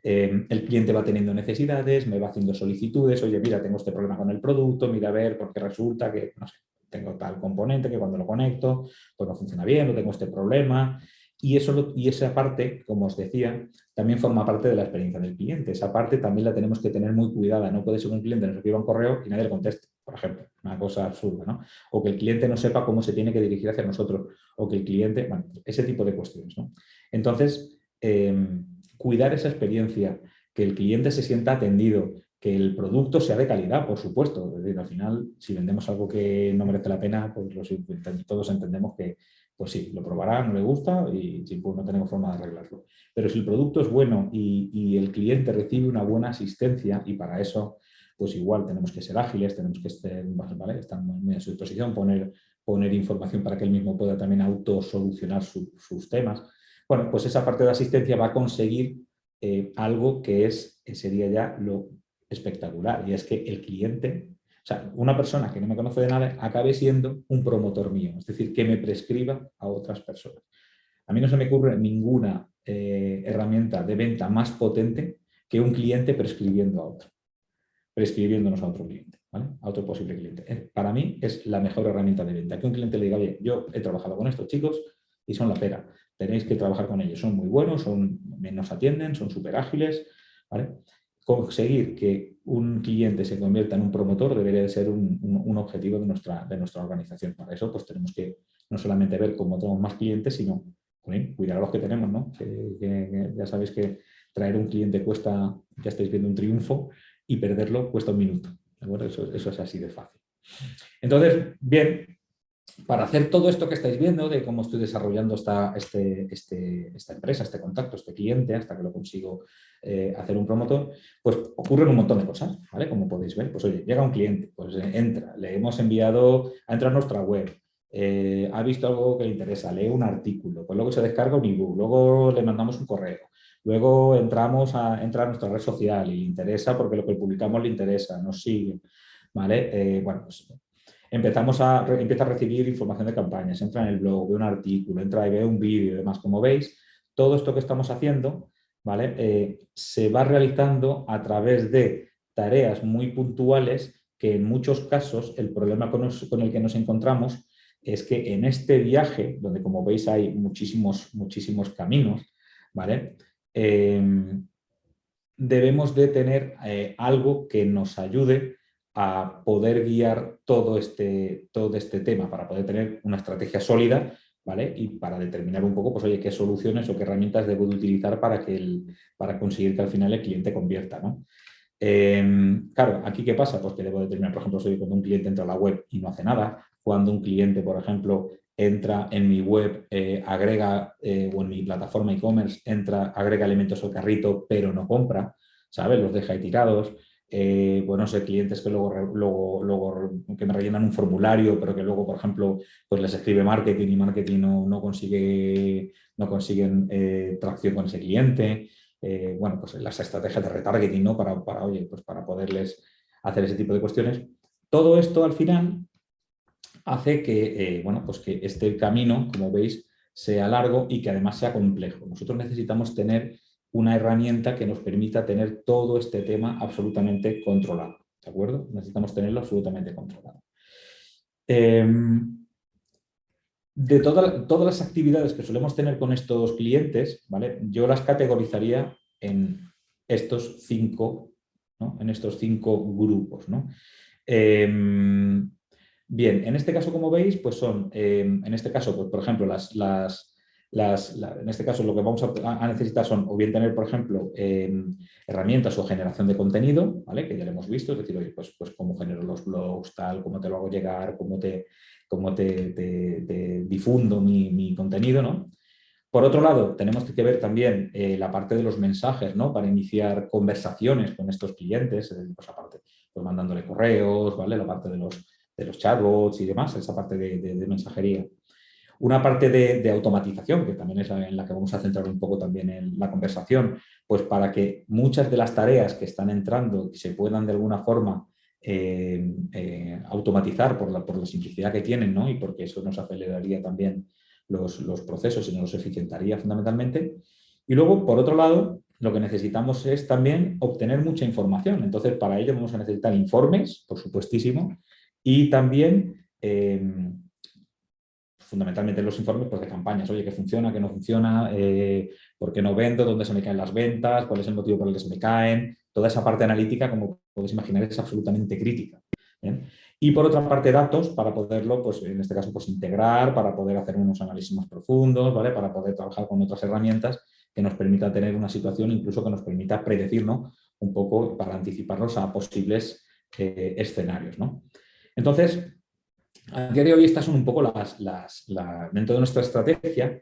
El cliente va teniendo necesidades, me va haciendo solicitudes, oye, mira, tengo este problema con el producto, mira a ver, porque resulta que, no sé, tengo tal componente que cuando lo conecto, pues no funciona bien, o tengo este problema. Y esa parte, como os decía, también forma parte de la experiencia del cliente. Esa parte también la tenemos que tener muy cuidada. No puede ser que un cliente nos escriba un correo y nadie le conteste, por ejemplo. Una cosa absurda, ¿no? O que el cliente no sepa cómo se tiene que dirigir hacia nosotros. O que el cliente... Bueno, ese tipo de cuestiones, ¿no? Entonces, cuidar esa experiencia, que el cliente se sienta atendido, que el producto sea de calidad, por supuesto. Es decir, al final, si vendemos algo que no merece la pena, pues todos entendemos que pues sí, lo probará, no le gusta y sí, pues no tenemos forma de arreglarlo. Pero si el producto es bueno y el cliente recibe una buena asistencia, y para eso, pues igual tenemos que ser ágiles, tenemos que estar, ¿vale? Estar muy a su disposición, poner información para que él mismo pueda también autosolucionar sus temas. Bueno, pues esa parte de asistencia va a conseguir algo que sería ya lo espectacular, y es que el cliente, o sea, una persona que no me conoce de nada, acabe siendo un promotor mío, es decir, que me prescriba a otras personas. A mí no se me ocurre ninguna herramienta de venta más potente que un cliente prescribiendo a otro, prescribiéndonos a otro cliente, ¿vale? A otro posible cliente. Para mí es la mejor herramienta de venta. Que un cliente le diga, oye, yo he trabajado con estos chicos y son la pera, tenéis que trabajar con ellos, son muy buenos, nos atienden, son súper ágiles, ¿vale? Conseguir que un cliente se convierta en un promotor debería de ser un objetivo de nuestra organización. Para eso pues tenemos que no solamente ver cómo tenemos más clientes, sino cuidar a los que tenemos, ¿no? Que ya sabéis que traer un cliente cuesta, ya estáis viendo un triunfo, y perderlo cuesta un minuto. ¿De acuerdo? Eso es así de fácil. Entonces, bien, para hacer todo esto que estáis viendo, de cómo estoy desarrollando esta empresa, este contacto, este cliente, hasta que lo consigo hacer un promotor, pues ocurren un montón de cosas, ¿vale? Como podéis ver, pues oye, llega un cliente, pues entra, le hemos enviado a entrar a nuestra web, ha visto algo que le interesa, lee un artículo, pues luego se descarga un ebook, luego le mandamos un correo, luego entra a nuestra red social y le interesa porque lo que publicamos le interesa, nos sigue, ¿vale? Bueno, pues empieza a recibir información de campañas, entra en el blog, ve un artículo, entra y ve un vídeo y demás. Como veis, todo esto que estamos haciendo, ¿vale? Se va realizando a través de tareas muy puntuales que en muchos casos el problema con el que nos encontramos es que en este viaje, donde como veis hay muchísimos caminos, ¿vale? Debemos de tener algo que nos ayude a poder guiar todo este tema, para poder tener una estrategia sólida, ¿vale? Y para determinar un poco, pues oye, qué soluciones o qué herramientas debo de utilizar para conseguir que al final el cliente convierta, ¿no? Claro, ¿aquí qué pasa? Pues que debo determinar, por ejemplo, cuando un cliente entra a la web y no hace nada, cuando un cliente, por ejemplo, entra en mi web, agrega, o en mi plataforma e-commerce, agrega elementos al carrito, pero no compra, ¿sabes? Los deja ahí tirados. Bueno, sé clientes que luego que me rellenan un formulario, pero que luego, por ejemplo, pues les escribe marketing y marketing no consiguen tracción con ese cliente. Bueno, pues las estrategias de retargeting, ¿no? Oye, pues para poderles hacer ese tipo de cuestiones. Todo esto al final hace que, bueno, pues que este camino, como veis, sea largo y que además sea complejo. Nosotros necesitamos tener una herramienta que nos permita tener todo este tema absolutamente controlado, ¿de acuerdo? Necesitamos tenerlo absolutamente controlado. De todas las actividades que solemos tener con estos clientes, ¿vale? Yo las categorizaría en estos 5, ¿no? En estos 5 grupos, ¿no? Bien, en este caso, como veis, pues son, en este caso, pues, por ejemplo, en este caso lo que vamos a necesitar son o bien tener, por ejemplo, herramientas o generación de contenido, ¿vale? Que ya lo hemos visto, es decir, oye, pues cómo genero los blogs, tal, cómo te lo hago llegar, cómo te difundo mi contenido, ¿no? Por otro lado, tenemos que ver también la parte de los mensajes, ¿no? Para iniciar conversaciones con estos clientes, pues aparte, pues mandándole correos, ¿vale? La parte de los chatbots y demás, esa parte de mensajería. Una parte de automatización, que también es en la que vamos a centrar un poco también en la conversación, pues para que muchas de las tareas que están entrando se puedan de alguna forma automatizar por la simplicidad que tienen, ¿no? Y porque eso nos aceleraría también los procesos y nos eficientaría fundamentalmente. Y luego, por otro lado, lo que necesitamos es también obtener mucha información. Entonces, para ello vamos a necesitar informes, por supuestísimo, y también fundamentalmente los informes pues, de campañas. Oye, ¿qué funciona, qué no funciona? ¿Por qué no vendo? ¿Dónde se me caen las ventas? ¿Cuál es el motivo por el que se me caen? Toda esa parte analítica, como podéis imaginar, es absolutamente crítica. ¿Bien? Y por otra parte, datos para poderlo, pues en este caso, pues integrar, para poder hacer unos análisis más profundos, ¿vale? Para poder trabajar con otras herramientas que nos permitan tener una situación, incluso que nos permita predecir, ¿no? Un poco para anticiparnos a posibles escenarios, ¿no? Entonces, A día de hoy estas son un poco dentro de nuestra estrategia,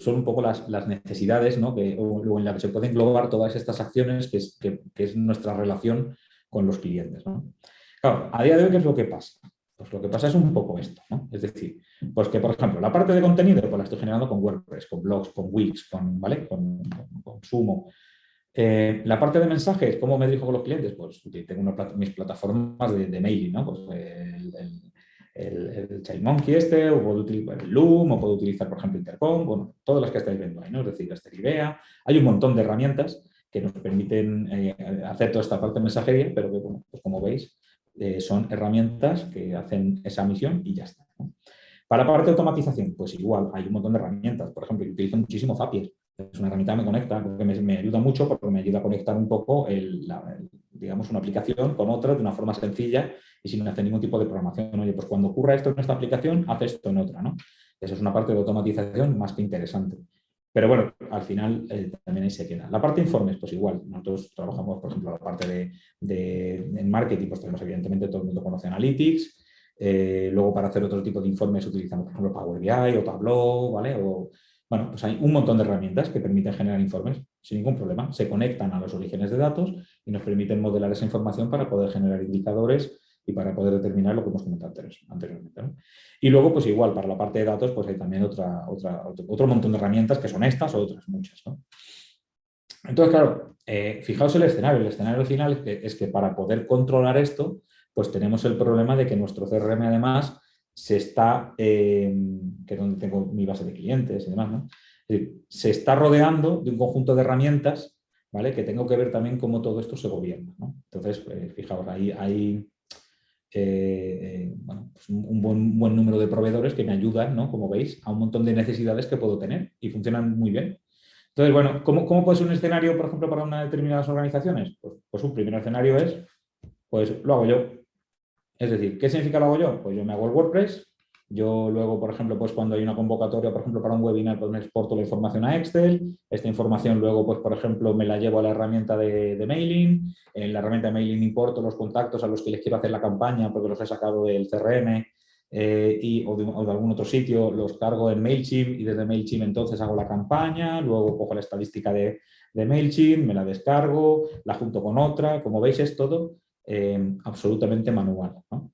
son un poco las necesidades, ¿no? O en las que se pueden englobar todas estas acciones que es nuestra relación con los clientes, ¿no? Claro, a día de hoy, ¿qué es lo que pasa? Pues lo que pasa es un poco esto, ¿no? Es decir, pues que, por ejemplo, la parte de contenido pues la estoy generando con WordPress, con blogs, con Wix, ¿vale? Con Sumo. La parte de mensajes, ¿cómo me dirijo con los clientes? Pues tengo mis plataformas de mailing, ¿no? Pues el SailMonkey o puedo utilizar el Loom, o puedo utilizar, por ejemplo, Intercom, bueno, todas las que estáis viendo ahí, ¿no? Es decir, Idea. Hay un montón de herramientas que nos permiten hacer toda esta parte de mensajería, pero que, bueno, pues como veis, son herramientas que hacen esa misión y ya está, ¿no? Para la parte de automatización, pues igual, hay un montón de herramientas. Por ejemplo, yo utilizo muchísimo Zapier. Es una herramienta que me conecta, porque me ayuda mucho, porque me ayuda a conectar un poco, digamos, una aplicación con otra de una forma sencilla y sin hacer ningún tipo de programación. Oye, pues cuando ocurra esto en esta aplicación, haz esto en otra, ¿no? Eso es una parte de automatización más que interesante. Pero bueno, al final también ahí se queda. La parte de informes, pues igual. Nosotros trabajamos, por ejemplo, la parte en marketing, pues tenemos evidentemente, todo el mundo conoce Analytics. Luego, para hacer otro tipo de informes utilizamos, por ejemplo, Power BI o Tableau, ¿vale? Bueno, pues hay un montón de herramientas que permiten generar informes sin ningún problema. Se conectan a los orígenes de datos y nos permiten modelar esa información para poder generar indicadores y para poder determinar lo que hemos comentado anteriormente, ¿no? Y luego, pues igual, para la parte de datos, pues hay también otro montón de herramientas que son estas o otras muchas, ¿no? Entonces, claro, fijaos el escenario. El escenario final es que para poder controlar esto, pues tenemos el problema de que nuestro CRM además se está, que es donde tengo mi base de clientes y demás, ¿no? Es decir, se está rodeando de un conjunto de herramientas, ¿vale? Que tengo que ver también cómo todo esto se gobierna, ¿no? Entonces, fijaos, hay bueno, pues un buen número de proveedores que me ayudan, ¿no? Como veis, a un montón de necesidades que puedo tener y funcionan muy bien. Entonces, bueno, ¿cómo puede ser un escenario, por ejemplo, para unas determinadas organizaciones? Pues un primer escenario es, pues lo hago yo. Es decir, ¿qué significa lo hago yo? Pues yo me hago el WordPress, yo luego, por ejemplo, pues cuando hay una convocatoria, por ejemplo, para un webinar, pues me exporto la información a Excel, esta información luego, pues por ejemplo, me la llevo a la herramienta de mailing, en la herramienta de mailing importo los contactos a los que les quiero hacer la campaña porque los he sacado del CRM o de algún otro sitio, los cargo en MailChimp y desde MailChimp entonces hago la campaña, luego cojo la estadística de MailChimp, me la descargo, la junto con otra, como veis es todo absolutamente manual, ¿no?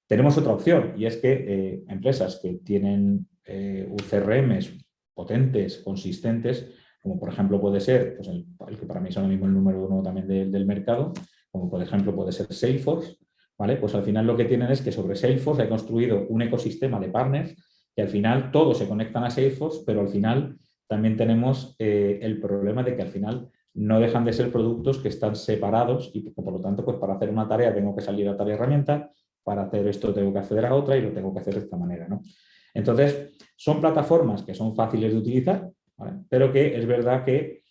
Tenemos otra opción y es que empresas que tienen CRMs potentes, consistentes, como por ejemplo puede ser, pues el que para mí es ahora mismo el número uno también del mercado, como por ejemplo puede ser Salesforce, ¿vale? Pues al final lo que tienen es que sobre Salesforce he construido un ecosistema de partners que al final todos se conectan a Salesforce, pero al final también tenemos el problema de que al final no dejan de ser productos que están separados y por lo tanto, pues para hacer una tarea tengo que salir a tal herramienta, para hacer esto tengo que acceder a otra y lo tengo que hacer de esta manera, ¿no? Entonces, son plataformas que son fáciles de utilizar, ¿vale? Pero que es verdad que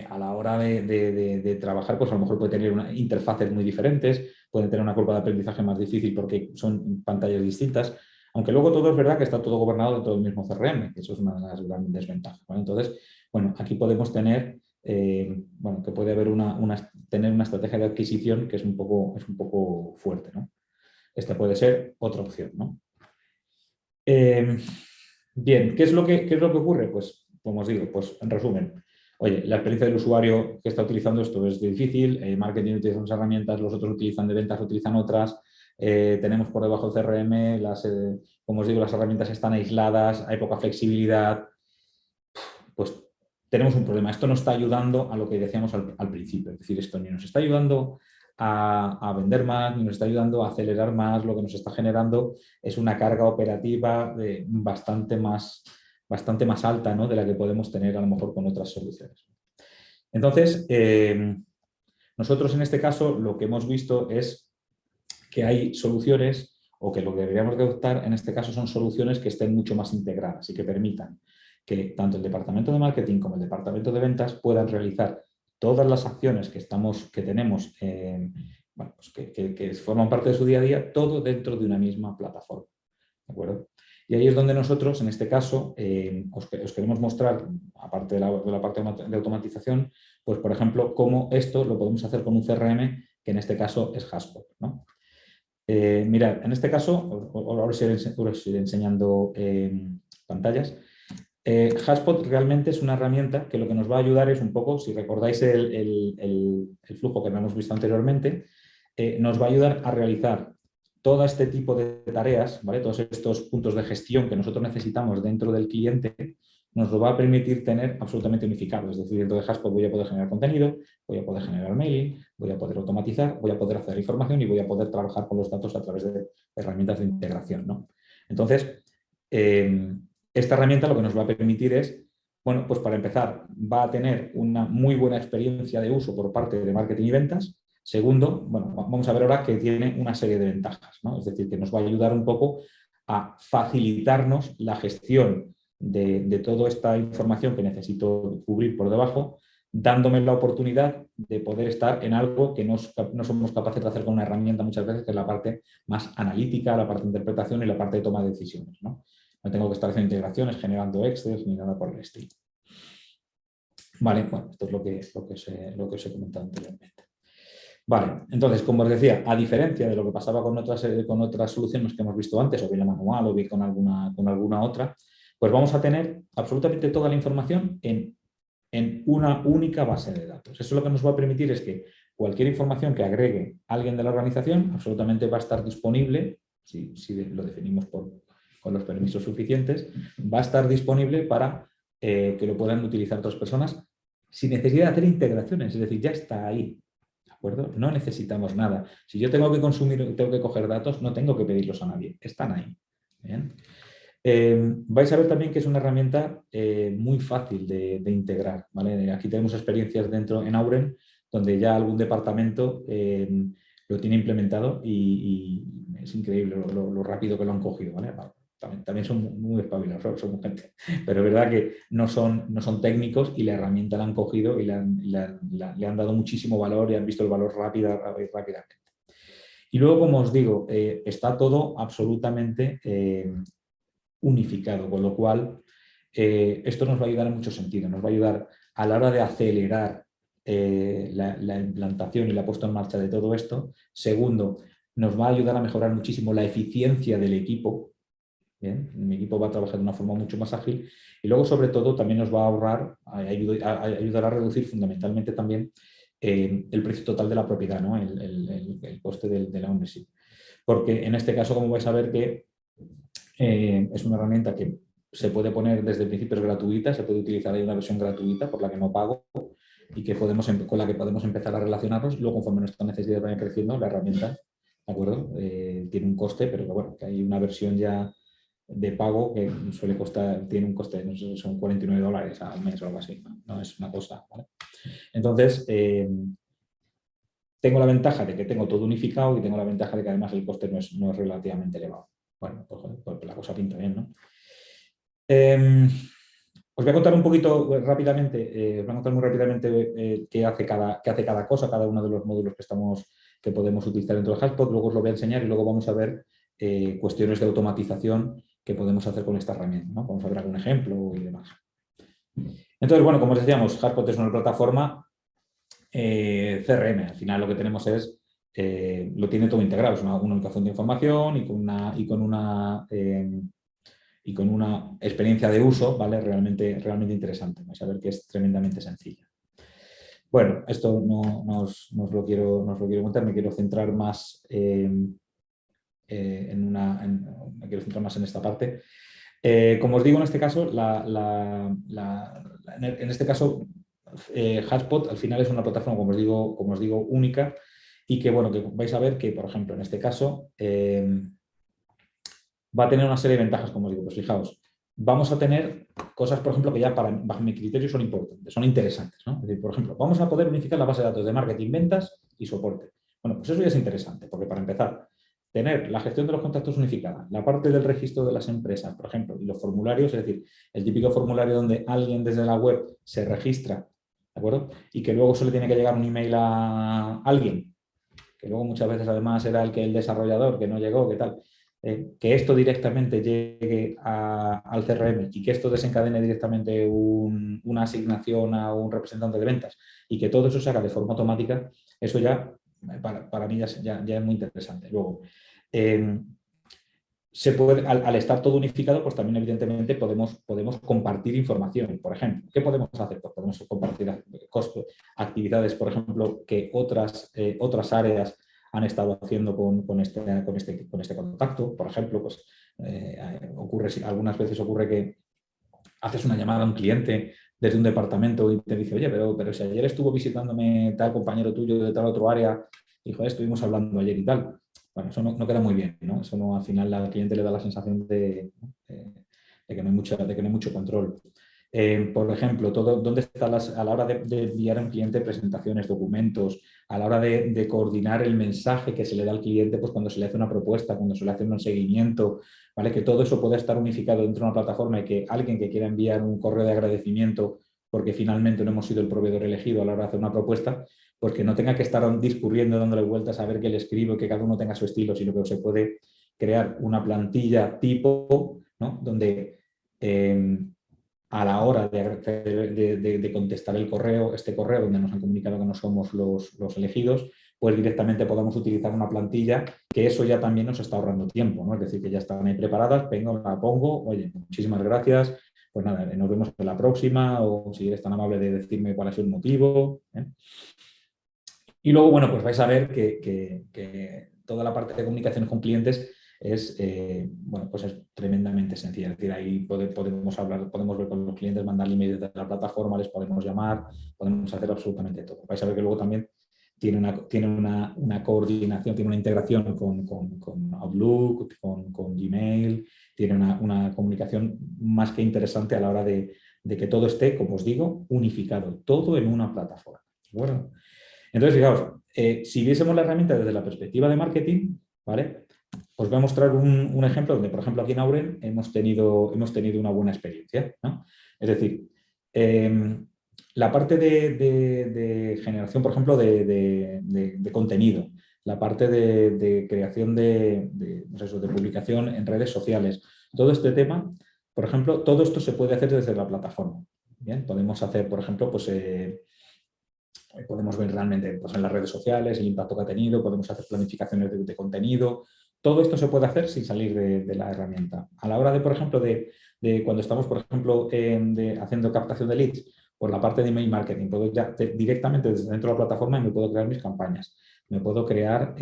a la hora de trabajar, pues a lo mejor puede tener interfaces muy diferentes, pueden tener una curva de aprendizaje más difícil porque son pantallas distintas, aunque luego todo es verdad que está todo gobernado dentro del mismo CRM, que eso es una de las grandes desventajas, ¿vale? Entonces, bueno, aquí podemos tener, bueno, que puede haber tener una estrategia de adquisición que es un poco fuerte, ¿no? Esta puede ser otra opción, ¿no? Bien, ¿qué es lo que ocurre? Pues, como os digo, pues en resumen, oye, la experiencia del usuario que está utilizando esto es difícil, marketing utiliza unas herramientas, los otros utilizan de ventas, utilizan otras, tenemos por debajo del CRM, como os digo, las herramientas están aisladas, hay poca flexibilidad, pues tenemos un problema. Esto no está ayudando a lo que decíamos al principio, es decir, esto ni nos está ayudando a vender más, ni nos está ayudando a acelerar más, lo que nos está generando es una carga operativa bastante más alta, ¿no? De la que podemos tener a lo mejor con otras soluciones. Entonces, nosotros en este caso lo que hemos visto es que hay soluciones o que lo que deberíamos de adoptar en este caso son soluciones que estén mucho más integradas y que permitan que tanto el departamento de marketing como el departamento de ventas puedan realizar todas las acciones que tenemos, bueno, pues que forman parte de su día a día, todo dentro de una misma plataforma. ¿De acuerdo? Y ahí es donde nosotros, en este caso, os queremos mostrar, aparte de la parte de automatización, pues por ejemplo, cómo esto lo podemos hacer con un CRM, que en este caso es HubSpot, ¿no? Mirad, en este caso, ahora os iré enseñando pantallas. HubSpot realmente es una herramienta que lo que nos va a ayudar es un poco, si recordáis el flujo que hemos visto anteriormente, nos va a ayudar a realizar todo este tipo de tareas, ¿vale? Todos estos puntos de gestión que nosotros necesitamos dentro del cliente, nos lo va a permitir tener absolutamente unificado. Es decir, dentro de HubSpot voy a poder generar contenido, voy a poder generar mailing, voy a poder automatizar, voy a poder hacer información y voy a poder trabajar con los datos a través de herramientas de integración, ¿no? Entonces, esta herramienta lo que nos va a permitir es, bueno, pues para empezar, va a tener una muy buena experiencia de uso por parte de marketing y ventas. Segundo, bueno, vamos a ver ahora que tiene una serie de ventajas, ¿no? Es decir, que nos va a ayudar un poco a facilitarnos la gestión de toda esta información que necesito cubrir por debajo, dándome la oportunidad de poder estar en algo que no somos capaces de hacer con una herramienta muchas veces, que es la parte más analítica, la parte de interpretación y la parte de toma de decisiones, ¿no? No tengo que estar haciendo integraciones, generando Excel ni nada por el estilo. Vale, bueno, esto es lo que os he comentado anteriormente. Vale, entonces, como os decía, a diferencia de lo que pasaba con otras soluciones que hemos visto antes, o bien la manual o bien con alguna otra, pues vamos a tener absolutamente toda la información en una única base de datos. Eso lo que nos va a permitir es que cualquier información que agregue alguien de la organización absolutamente va a estar disponible, si lo definimos con los permisos suficientes, va a estar disponible para que lo puedan utilizar otras personas sin necesidad de hacer integraciones, es decir, ya está ahí. ¿De acuerdo? No necesitamos nada. Si yo tengo que consumir, tengo que coger datos, no tengo que pedirlos a nadie, están ahí. ¿Bien? Vais a ver también que es una herramienta muy fácil de integrar, ¿vale? Aquí tenemos experiencias dentro en Auren, donde ya algún departamento lo tiene implementado y es increíble lo rápido que lo han cogido, ¿vale? También son muy espabilados, son gente, pero es verdad que no son técnicos y la herramienta la han cogido y le han dado muchísimo valor y han visto el valor rápidamente. Y luego, como os digo, está todo absolutamente unificado, con lo cual esto nos va a ayudar en muchos sentidos. Nos va a ayudar a la hora de acelerar la implantación y la puesta en marcha de todo esto. Segundo, nos va a ayudar a mejorar muchísimo la eficiencia del equipo. Bien, mi equipo va a trabajar de una forma mucho más ágil y luego, sobre todo, también nos va a ahorrar, ayudar a reducir fundamentalmente también el precio total de la propiedad, ¿no? el coste de la ownership. Porque en este caso, como vais a ver, que es una herramienta que se puede poner desde el principio, es gratuita, se puede utilizar, hay una versión gratuita por la que no pago y que con la que podemos empezar a relacionarnos. Luego, conforme nuestras necesidades vayan creciendo, la herramienta, ¿de acuerdo? Tiene un coste, pero que, bueno, que hay una versión ya de pago que suele costar, tiene un coste, no sé, son $49 al mes o algo así, no es una cosa, ¿vale? Entonces, tengo la ventaja de que tengo todo unificado y tengo la ventaja de que además el coste no es relativamente elevado. Bueno, pues la cosa pinta bien, ¿no? Os voy a contar un poquito rápidamente, os voy a contar muy rápidamente qué hace cada cosa, cada uno de los módulos que podemos utilizar dentro de HubSpot. Luego os lo voy a enseñar y luego vamos a ver cuestiones de automatización que podemos hacer con esta herramienta, ¿no? Vamos a ver algún ejemplo y demás. Entonces, bueno, como os decíamos, HubSpot es una plataforma CRM. Al final lo que tenemos es, lo tiene todo integrado, es una única fuente de información y con una experiencia de uso, ¿vale? Realmente interesante. Vais a ver que es tremendamente sencilla. Bueno, esto no os lo quiero contar, me quiero centrar más me quiero centrar más en esta parte. Como os digo, en este caso, HubSpot al final es una plataforma, como os digo, única y que, bueno, que vais a ver que, por ejemplo, en este caso va a tener una serie de ventajas, como os digo. Pues fijaos, vamos a tener cosas, por ejemplo, que ya bajo mi criterio son importantes, son interesantes, ¿no? Es decir, por ejemplo, vamos a poder unificar la base de datos de marketing, ventas y soporte. Bueno, pues eso ya es interesante, porque para empezar, tener la gestión de los contactos unificada, la parte del registro de las empresas, por ejemplo, y los formularios, es decir, el típico formulario donde alguien desde la web se registra, ¿de acuerdo? Y que luego solo tiene que llegar un email a alguien, que luego muchas veces además era el desarrollador que no llegó, que tal. Que esto directamente llegue al CRM y que esto desencadene directamente una asignación a un representante de ventas y que todo eso se haga de forma automática, eso ya, para mí ya es muy interesante. Luego, Se puede, al estar todo unificado, pues también evidentemente podemos compartir información. Por ejemplo, ¿qué podemos hacer? Pues podemos compartir actividades, por ejemplo, que otras áreas han estado haciendo con este contacto. Por ejemplo, pues, algunas veces ocurre que haces una llamada a un cliente desde un departamento y te dice, oye, pero si ayer estuvo visitándome tal compañero tuyo de tal otro área, y joder, estuvimos hablando ayer y tal. Bueno, eso no queda muy bien, ¿no? Eso no, al final al cliente le da la sensación de que no hay mucho control. Por ejemplo, ¿dónde está a la hora de enviar a un cliente presentaciones, documentos, a la hora de coordinar el mensaje que se le da al cliente pues cuando se le hace una propuesta, cuando se le hace un seguimiento, ¿vale? Que todo eso pueda estar unificado dentro de una plataforma y que alguien que quiera enviar un correo de agradecimiento porque finalmente no hemos sido el proveedor elegido a la hora de hacer una propuesta, pues que no tenga que estar discurriendo, dándole vueltas a ver qué le escribo, que cada uno tenga su estilo, sino que se puede crear una plantilla tipo, ¿no? Donde a la hora de contestar este correo donde nos han comunicado que no somos los elegidos, pues directamente podamos utilizar una plantilla, que eso ya también nos está ahorrando tiempo, ¿no? Es decir, que ya están ahí preparadas, vengo, la pongo, oye, muchísimas gracias, pues nada, nos vemos en la próxima, o si eres tan amable de decirme cuál ha sido el motivo. Y luego, bueno, pues vais a ver que toda la parte de comunicaciones con clientes es, bueno, pues es tremendamente sencilla. Es decir, ahí podemos hablar, podemos ver con los clientes, mandar emails desde la plataforma, les podemos llamar, podemos hacer absolutamente todo. Vais a ver que luego también tiene una coordinación, tiene una integración con Outlook, con Gmail, tiene una comunicación más que interesante a la hora de que todo esté, como os digo, unificado, todo en una plataforma. Bueno, entonces, fijaos, si viésemos la herramienta desde la perspectiva de marketing, ¿vale? Os voy a mostrar un ejemplo donde, por ejemplo, aquí en Auren hemos tenido una buena experiencia, ¿no? Es decir, la parte de generación, por ejemplo, de contenido, la parte de creación pues eso, de publicación en redes sociales, todo este tema, por ejemplo, todo esto se puede hacer desde la plataforma. ¿Bien? Podemos hacer, por ejemplo, pues podemos ver realmente pues, en las redes sociales el impacto que ha tenido, podemos hacer planificaciones de contenido. Todo esto se puede hacer sin salir de la herramienta. A la hora de, por ejemplo, de cuando estamos, por ejemplo, haciendo captación de leads, por la parte de email marketing, puedo ya directamente desde dentro de la plataforma me puedo crear mis campañas. Me puedo crear,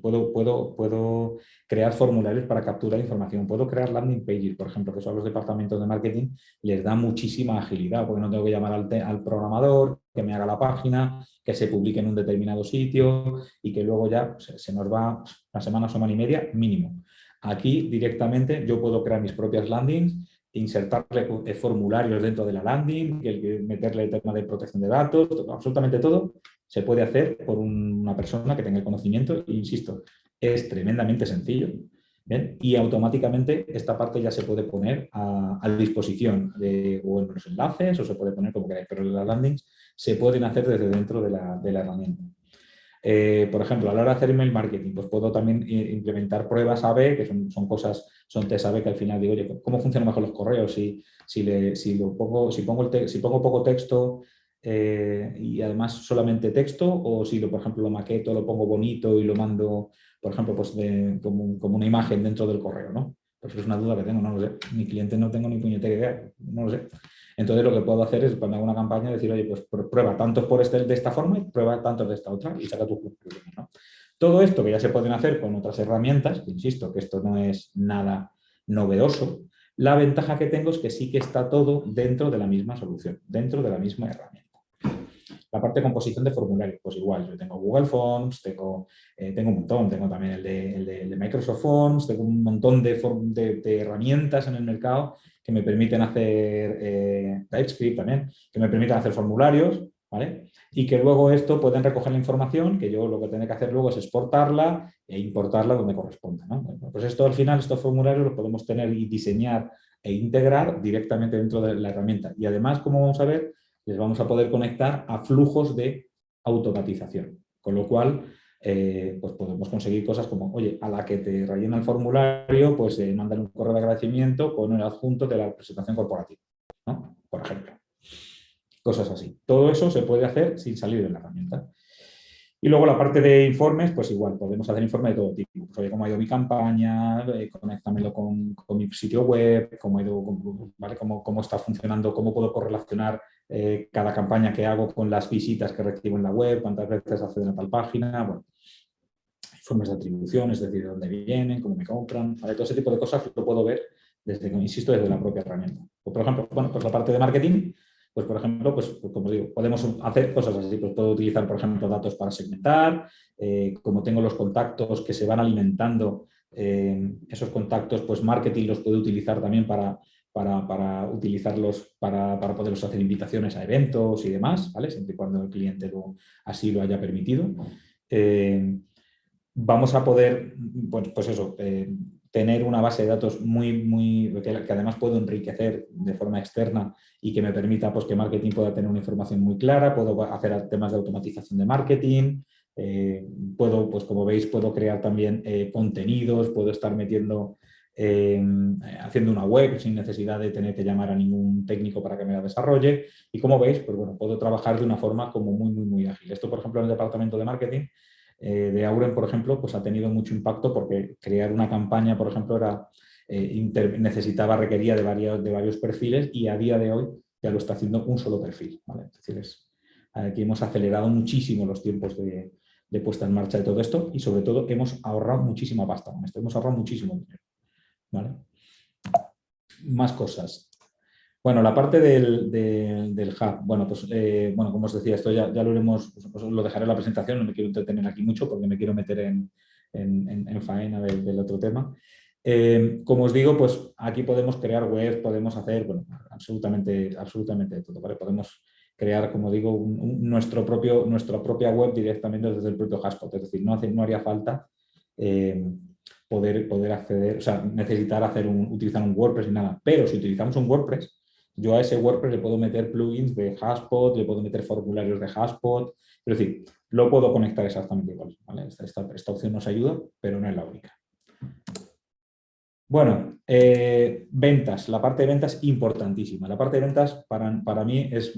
puedo crear formularios para capturar información. Puedo crear landing pages, por ejemplo, que son los departamentos de marketing, les da muchísima agilidad, porque no tengo que llamar al programador, que me haga la página, que se publique en un determinado sitio y que luego ya se nos va una semana y media mínimo. Aquí directamente yo puedo crear mis propias landings, insertarle formularios dentro de la landing, meterle el tema de protección de datos, absolutamente todo se puede hacer por una persona que tenga el conocimiento e insisto, es tremendamente sencillo. ¿Bien? Y automáticamente esta parte ya se puede poner a disposición o en los enlaces o se puede poner como queráis, pero las landings se pueden hacer desde dentro de la herramienta. Por ejemplo, a la hora de hacer email marketing, pues puedo también implementar pruebas A/B, que son cosas, son test A/B que al final digo, oye, ¿cómo funcionan mejor los correos? Si pongo poco texto y además solamente texto, o si, por ejemplo, lo maqueto, lo pongo bonito y lo mando, por ejemplo, pues como una imagen dentro del correo, ¿no? Pues es una duda que tengo, no lo sé. Mi cliente no tengo ni puñetera idea, no lo sé. Entonces lo que puedo hacer es cuando hago una campaña decir, oye, pues prueba tantos de esta forma y prueba tantos de esta otra y saca tus conclusiones, ¿no? Todo esto que ya se pueden hacer con otras herramientas, que insisto que esto no es nada novedoso, la ventaja que tengo es que sí que está todo dentro de la misma solución, dentro de la misma herramienta. La parte de composición de formularios, pues igual, yo tengo Google Forms, tengo un montón, tengo también el de Microsoft Forms, tengo un montón de herramientas en el mercado que me permiten hacer TypeScript también, que me permiten hacer formularios, ¿vale? Y que luego esto pueden recoger la información, que yo lo que tengo que hacer luego es exportarla e importarla donde corresponda, ¿no? Bueno, pues esto al final, estos formularios los podemos tener y diseñar e integrar directamente dentro de la herramienta. Y además, como vamos a ver, les vamos a poder conectar a flujos de automatización. Con lo cual, pues podemos conseguir cosas como, oye, a la que te rellena el formulario, pues mandan un correo de agradecimiento con el adjunto de la presentación corporativa, ¿no? Por ejemplo. Cosas así. Todo eso se puede hacer sin salir de la herramienta. Y luego la parte de informes, pues igual, podemos hacer informes de todo tipo. Pues, oye, cómo ha ido mi campaña, conéctamelo con mi sitio web, cómo ha ido, ¿vale? Cómo está funcionando, cómo puedo correlacionar cada campaña que hago con las visitas que recibo en la web, cuántas veces acceden a tal página, bueno, informes de atribución, es decir, de dónde vienen, cómo me compran, ¿vale? Todo ese tipo de cosas lo puedo ver desde, insisto, desde la propia herramienta. O, por ejemplo, bueno, pues la parte de marketing, pues por ejemplo, pues como digo, podemos hacer cosas así, pues puedo utilizar, por ejemplo, datos para segmentar, como tengo los contactos que se van alimentando, esos contactos, pues marketing los puedo utilizar también para utilizarlos, para poderlos hacer invitaciones a eventos y demás, ¿vale? Siempre y cuando el cliente así lo haya permitido. Vamos a poder, pues eso, tener una base de datos que además puedo enriquecer de forma externa y que me permita pues, que marketing pueda tener una información muy clara, puedo hacer temas de automatización de marketing, puedo, pues como veis, puedo crear también contenidos, puedo estar metiendo, haciendo una web sin necesidad de tener que llamar a ningún técnico para que me la desarrolle. Y como veis, pues bueno, puedo trabajar de una forma como muy ágil. Esto, por ejemplo, en el departamento de marketing de Auren, por ejemplo, pues ha tenido mucho impacto porque crear una campaña, por ejemplo, requería de varios perfiles y a día de hoy ya lo está haciendo un solo perfil, ¿vale? Es decir, aquí hemos acelerado muchísimo los tiempos de puesta en marcha de todo esto y sobre todo hemos ahorrado muchísima pasta con esto, hemos ahorrado muchísimo dinero, ¿vale? Más cosas. Bueno, la parte del hub, bueno, pues bueno, como os decía, esto ya lo haremos, os lo dejaré en la presentación, no me quiero entretener aquí mucho porque me quiero meter en faena del otro tema. Como os digo, pues aquí podemos crear web, podemos hacer, bueno, absolutamente de todo, ¿vale? Podemos crear, como digo, nuestra propia web directamente desde el propio HubSpot, es decir, no haría falta poder acceder, o sea, necesitar utilizar un WordPress ni nada, pero si utilizamos un WordPress, yo a ese WordPress le puedo meter plugins de HubSpot, le puedo meter formularios de HubSpot, es decir, lo puedo conectar exactamente igual, ¿vale? Esta opción nos ayuda, pero no es la única. Bueno, ventas, la parte de ventas importantísima. La parte de ventas para mí es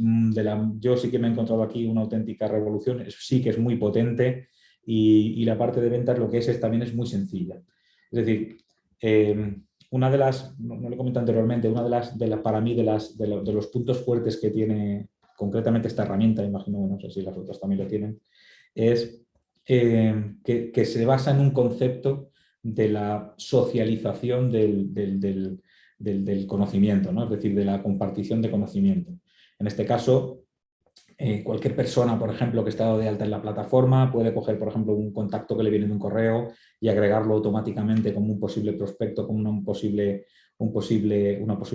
yo sí que me he encontrado aquí una auténtica revolución, sí que es muy potente y la parte de ventas lo que también es muy sencilla. Es decir, una de las, no lo he comentado anteriormente, una para mí de los puntos fuertes que tiene concretamente esta herramienta, imagino, no sé si las otras también lo tienen, es que se basa en un concepto de la socialización del conocimiento, ¿no? Es decir, de la compartición de conocimiento. En este caso, cualquier persona, por ejemplo, que está dado de alta en la plataforma puede coger, por ejemplo, un contacto que le viene de un correo y agregarlo automáticamente como un posible prospecto, como una posible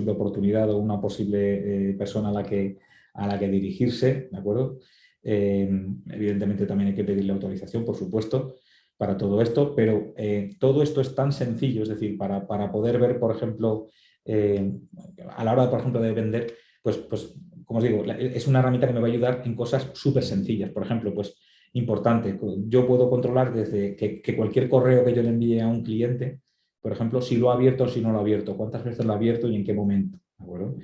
oportunidad o una posible persona a la que dirigirse, ¿de acuerdo? Evidentemente también hay que pedirle autorización, por supuesto, para todo esto, pero todo esto es tan sencillo, es decir, para poder ver, por ejemplo, a la hora, por ejemplo, de vender, pues como os digo, es una herramienta que me va a ayudar en cosas súper sencillas. Por ejemplo, pues importante, yo puedo controlar desde que cualquier correo que yo le envíe a un cliente, por ejemplo, si lo ha abierto o si no lo ha abierto, cuántas veces lo ha abierto y en qué momento, ¿de acuerdo?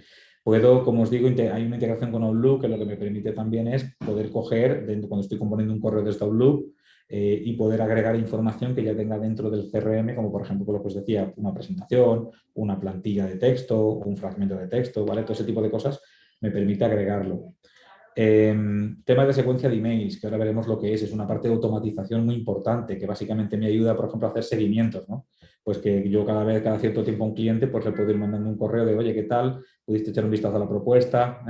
Puedo, como os digo, hay una integración con Outlook que lo que me permite también es poder coger, cuando estoy componiendo un correo desde Outlook, y poder agregar información que ya tenga dentro del CRM, como por ejemplo lo que os decía, una presentación, una plantilla de texto, un fragmento de texto, ¿vale? Todo ese tipo de cosas me permite agregarlo. Temas de secuencia de emails, que ahora veremos lo que es una parte de automatización muy importante, que básicamente me ayuda, por ejemplo, a hacer seguimientos, ¿no? Pues que yo cada cierto tiempo a un cliente, pues le puedo ir mandando un correo de, oye, ¿qué tal? ¿Pudiste echar un vistazo a la propuesta?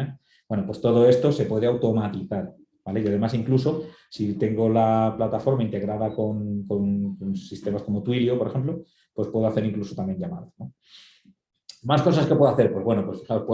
Bueno, pues todo esto se puede automatizar, ¿vale? Y además incluso, si tengo la plataforma integrada con sistemas como Twilio, por ejemplo, pues puedo hacer incluso también llamadas, ¿no? Más cosas que puedo hacer, pues bueno, pues fijaos,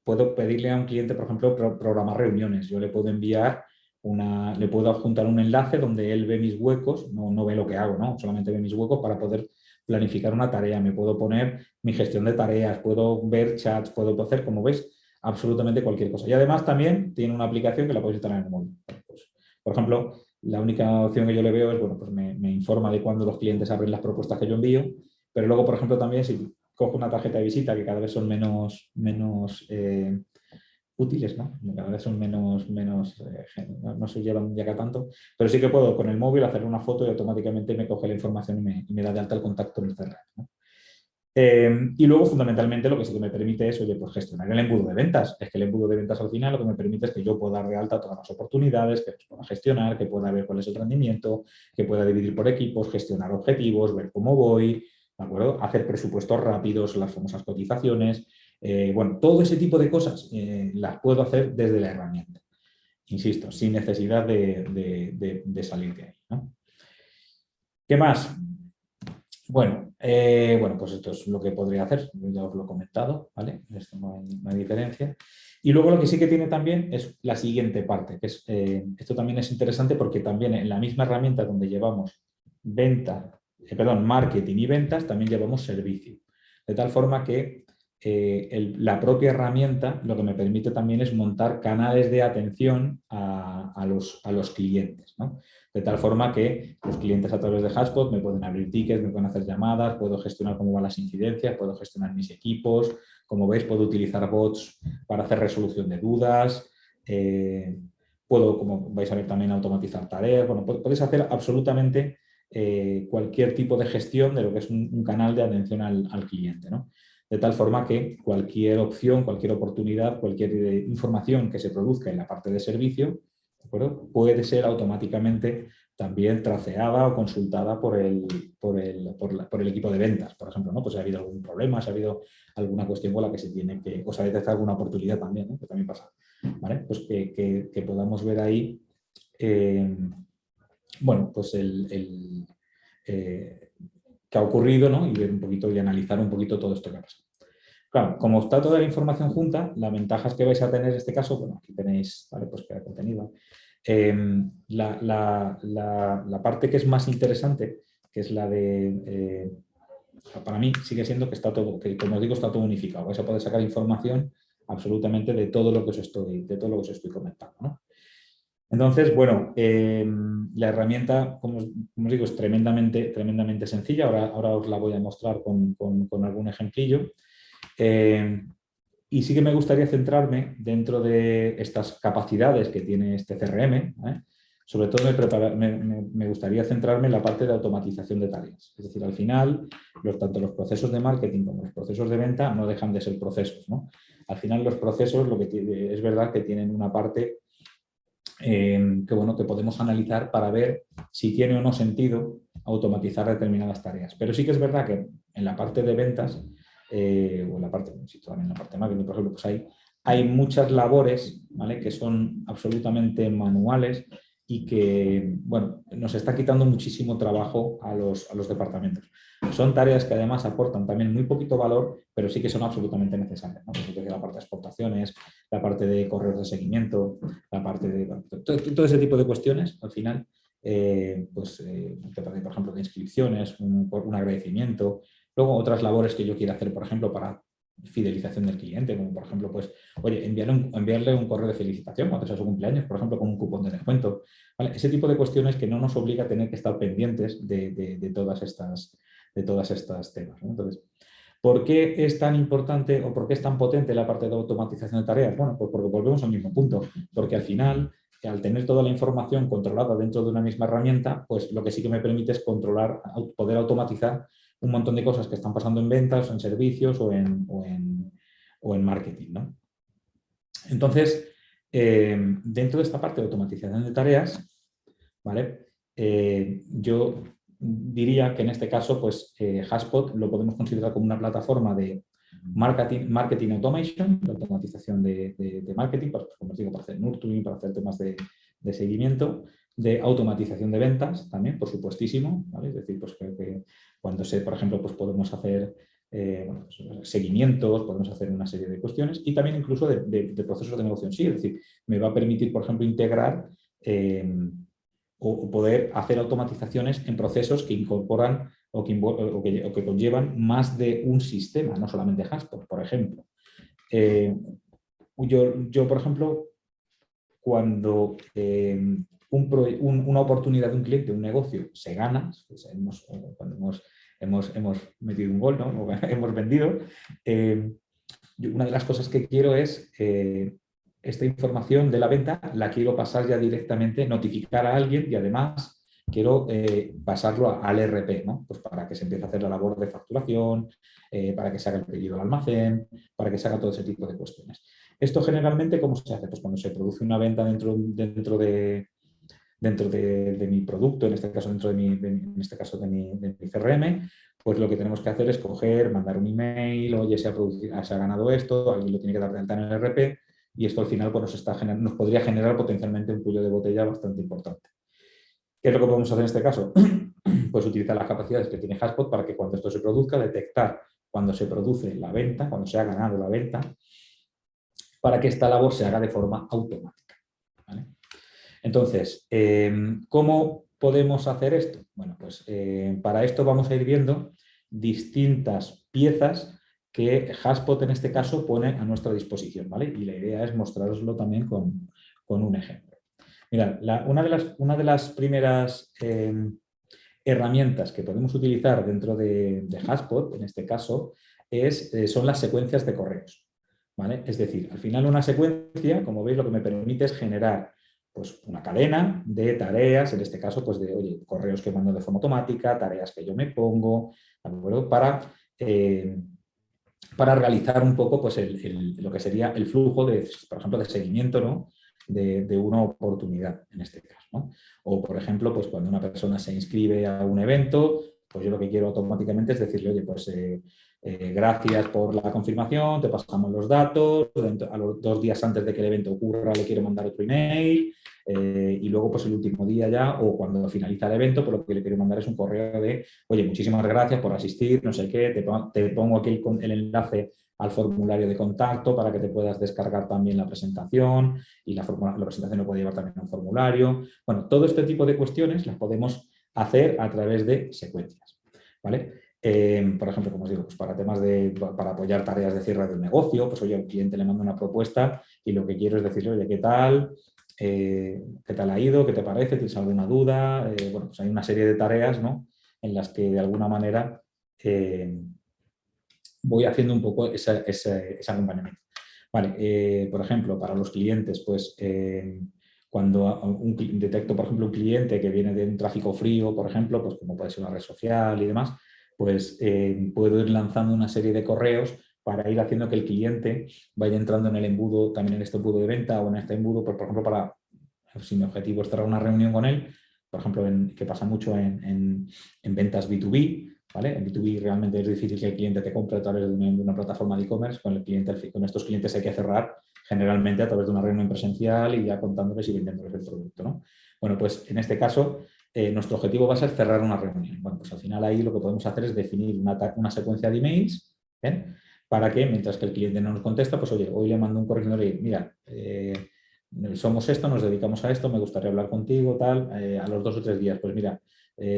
puedo pedirle a un cliente, por ejemplo, programar reuniones. Yo le puedo enviar le puedo adjuntar un enlace donde él ve mis huecos, no ve lo que hago, ¿no? Solamente ve mis huecos para poder planificar una tarea. Me puedo poner mi gestión de tareas, puedo ver chats, puedo hacer, como veis, absolutamente cualquier cosa. Y además también tiene una aplicación que la podéis instalar en el móvil. Pues, por ejemplo, la única opción que yo le veo es, bueno, pues me informa de cuándo los clientes abren las propuestas que yo envío, pero luego, por ejemplo, también si cojo una tarjeta de visita que cada vez son menos útiles, ¿no? Cada vez son menos no se llevan ya tanto, pero sí que puedo con el móvil hacer una foto y automáticamente me coge la información y me da de alta el contacto en el CRM, ¿no? Y luego, fundamentalmente, lo que sí que me permite es, oye, pues gestionar el embudo de ventas. Es que el embudo de ventas al final lo que me permite es que yo pueda dar de alta todas las oportunidades, que las pueda gestionar, que pueda ver cuál es el rendimiento, que pueda dividir por equipos, gestionar objetivos, ver cómo voy, ¿de acuerdo? Hacer presupuestos rápidos, las famosas cotizaciones. Bueno, todo ese tipo de cosas las puedo hacer desde la herramienta. Insisto, sin necesidad de salir de ahí, ¿no? ¿Qué más? Bueno, pues esto es lo que podría hacer, ya os lo he comentado, ¿vale? Esto no hay diferencia. Y luego lo que sí que tiene también es la siguiente parte, que es, esto también es interesante porque también en la misma herramienta donde llevamos marketing y ventas, también llevamos servicio. De tal forma que la propia herramienta lo que me permite también es montar canales de atención a los clientes, ¿no? De tal forma que los clientes a través de HubSpot me pueden abrir tickets, me pueden hacer llamadas, puedo gestionar cómo van las incidencias, puedo gestionar mis equipos. Como veis, puedo utilizar bots para hacer resolución de dudas. Puedo, como vais a ver, también automatizar tareas. Bueno, podéis hacer absolutamente cualquier tipo de gestión de lo que es un canal de atención al cliente, ¿no? De tal forma que cualquier opción, cualquier oportunidad, cualquier información que se produzca en la parte de servicio, ¿de acuerdo?, puede ser automáticamente también traceada o consultada por el equipo de ventas, por ejemplo, ¿no? Pues si ha habido algún problema, si ha habido alguna cuestión con la que se tiene que, o se ha detectado alguna oportunidad también, ¿no? Que también pasa, ¿vale? Pues que podamos ver ahí, bueno, pues qué ha ocurrido, ¿no? Y ver un poquito y analizar un poquito todo esto que ha pasado. Claro, como está toda la información junta, la ventaja es que vais a tener en este caso, bueno, aquí tenéis, ¿vale?, pues crear contenido. La parte que es más interesante, que es la de, para mí sigue siendo que está todo, que como os digo, está todo unificado. Vais a poder sacar información absolutamente de todo lo que os estoy comentando, ¿no? Entonces, bueno, la herramienta, como os digo, es tremendamente sencilla. Ahora os la voy a mostrar con algún ejemplillo. Y sí que me gustaría centrarme dentro de estas capacidades que tiene este CRM, ¿eh? Sobre todo me gustaría centrarme en la parte de automatización de tareas. Es decir, al final, tanto los procesos de marketing como los procesos de venta no dejan de ser procesos, ¿no? Al final los procesos, es verdad que tienen una parte que podemos analizar para ver si tiene o no sentido automatizar determinadas tareas. Pero sí que es verdad que en la parte de ventas, o en la parte, también en la parte de marketing, por ejemplo, pues hay muchas labores, ¿vale?, que son absolutamente manuales y que, bueno, nos está quitando muchísimo trabajo a los departamentos. Son tareas que además aportan también muy poquito valor, pero sí que son absolutamente necesarias, ¿no? Pues la parte de exportaciones, la parte de correos de seguimiento, la parte de todo ese tipo de cuestiones, al final, por ejemplo, de inscripciones, un agradecimiento. Luego, otras labores que yo quiera hacer, por ejemplo, para fidelización del cliente, como por ejemplo, pues, oye, enviarle un correo de felicitación cuando sea su cumpleaños, por ejemplo, con un cupón de descuento, ¿vale? Ese tipo de cuestiones que no nos obliga a tener que estar pendientes de todas estas temas, ¿no? Entonces, ¿por qué es tan importante o por qué es tan potente la parte de automatización de tareas? Bueno, pues porque volvemos al mismo punto, porque al final, al tener toda la información controlada dentro de una misma herramienta, pues lo que sí que me permite es poder automatizar un montón de cosas que están pasando en ventas, en servicios o en marketing, ¿no? Entonces, dentro de esta parte de automatización de tareas, ¿vale? Yo diría que en este caso, pues HubSpot lo podemos considerar como una plataforma de marketing automation, de automatización de marketing, como os digo, para hacer nurturing, para hacer temas de seguimiento, de automatización de ventas también, por supuestísimo, ¿vale? Es decir, pues que cuando por ejemplo, pues podemos hacer seguimientos, podemos hacer una serie de cuestiones y también incluso de procesos de negocio en sí. Es decir, me va a permitir, por ejemplo, integrar o poder hacer automatizaciones en procesos que incorporan o que conllevan más de un sistema, no solamente HubSpot, por ejemplo. Yo, por ejemplo, cuando una oportunidad de un cliente, un negocio, se gana, pues cuando hemos metido un gol, ¿no?, o hemos vendido, una de las cosas que quiero es esta información de la venta la quiero pasar ya directamente, notificar a alguien y además quiero pasarlo al ERP, ¿no? Pues para que se empiece a hacer la labor de facturación, para que se haga el pedido al almacén, para que se haga todo ese tipo de cuestiones. Esto generalmente, ¿cómo se hace? Pues cuando se produce una venta dentro de mi producto, en este caso de mi CRM, pues lo que tenemos que hacer es coger, mandar un email, oye, se ha ganado esto, alguien lo tiene que dar de alta en el ERP y esto al final pues, nos podría generar potencialmente un cuello de botella bastante importante. ¿Qué es lo que podemos hacer en este caso? Pues utilizar las capacidades que tiene HubSpot para que cuando esto se produzca, detectar cuando se produce la venta, cuando se ha ganado la venta, para que esta labor se haga de forma automática. ¿Vale? Entonces, ¿cómo podemos hacer esto? Bueno, pues para esto vamos a ir viendo distintas piezas que HubSpot en este caso pone a nuestra disposición, ¿vale? Y la idea es mostraroslo también con un ejemplo. Mirad, una de las primeras herramientas que podemos utilizar dentro de HubSpot, en este caso, son las secuencias de correos, ¿vale? Es decir, al final una secuencia, como veis, lo que me permite es generar pues, una cadena de tareas, en este caso, pues de oye, correos que mando de forma automática, tareas que yo me pongo, ¿de acuerdo? Para realizar un poco pues, lo que sería el flujo, por ejemplo, de seguimiento, ¿no? de una oportunidad, en este caso, ¿no? O, por ejemplo, pues cuando una persona se inscribe a un evento, pues yo lo que quiero automáticamente es decirle, oye, pues gracias por la confirmación, te pasamos los datos, a los 2 días antes de que el evento ocurra le quiero mandar otro email, y luego pues el último día ya o cuando finaliza el evento, pues lo que le quiero mandar es un correo de, oye, muchísimas gracias por asistir, no sé qué, te pongo aquí el enlace al formulario de contacto para que te puedas descargar también la presentación y la presentación lo puede llevar también a un formulario. Bueno, todo este tipo de cuestiones las podemos hacer a través de secuencias, ¿vale? Por ejemplo, como os digo, pues para temas para apoyar tareas de cierre del negocio, pues oye, al cliente le mando una propuesta y lo que quiero es decirle, oye, ¿qué tal ha ido? ¿Qué te parece? ¿Tienes alguna duda? Bueno, pues hay una serie de tareas, ¿no? En las que de alguna manera voy haciendo un poco ese acompañamiento. Vale, por ejemplo, para los clientes, pues cuando detecto, por ejemplo, un cliente que viene de un tráfico frío, por ejemplo, pues como puede ser una red social y demás, pues puedo ir lanzando una serie de correos para ir haciendo que el cliente vaya entrando en el embudo, también en este embudo de venta o en este embudo, pues, por ejemplo, si mi objetivo es cerrar una reunión con él, por ejemplo, que pasa mucho en ventas B2B, ¿vale? En B2B realmente es difícil que el cliente te compre a través de una plataforma de e-commerce. Con estos clientes hay que cerrar generalmente a través de una reunión presencial y ya contándoles y vendiéndoles el producto, ¿no? Bueno, pues en este caso nuestro objetivo va a ser cerrar una reunión. Bueno, pues al final ahí lo que podemos hacer es definir una secuencia de emails, ¿bien? Para que mientras que el cliente no nos contesta, pues oye, hoy le mando un correo y mira, somos esto, nos dedicamos a esto, me gustaría hablar contigo, tal, a los 2 o 3 días, pues mira,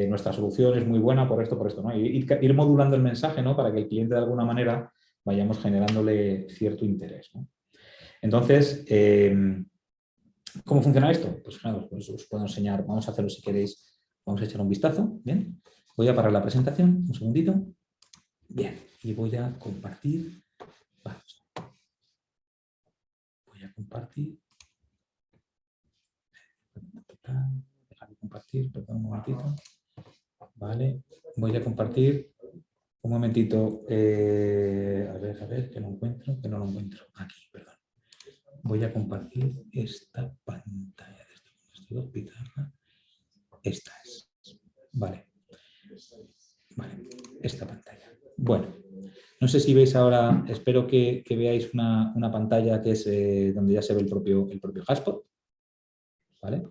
nuestra solución es muy buena por esto, ¿no? Ir modulando el mensaje, ¿no? Para que el cliente de alguna manera vayamos generándole cierto interés, ¿no? Entonces, ¿cómo funciona esto? Pues claro, pues os puedo enseñar, vamos a hacerlo si queréis, vamos a echar un vistazo, ¿bien? Voy a parar la presentación, un segundito. Bien, y voy a compartir. Vamos. Voy a compartir. Dejar de compartir, perdón, un momentito. Vale, voy a compartir un momentito. A ver, que no lo encuentro. Aquí, perdón. Voy a compartir esta pantalla. Esta es. Vale. Vale, esta pantalla. Bueno, no sé si veis ahora, espero que veáis una pantalla que es donde ya se ve el propio HubSpot. ¿Vale?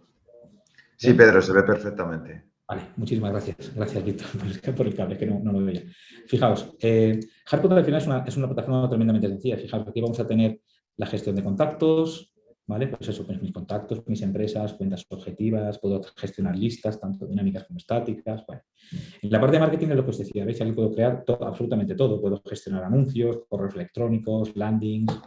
Sí, Pedro, se ve perfectamente. Vale, muchísimas gracias. Gracias, Víctor, por el cable, que no lo veía. Fijaos, HubSpot al final es una plataforma tremendamente sencilla. Fijaos, aquí vamos a tener la gestión de contactos, ¿vale? Pues eso, pues mis contactos, mis empresas, cuentas objetivas, puedo gestionar listas, tanto dinámicas como estáticas. Bueno. En la parte de marketing es lo que os decía, ¿veis? Aquí puedo crear absolutamente todo. Puedo gestionar anuncios, correos electrónicos, landings,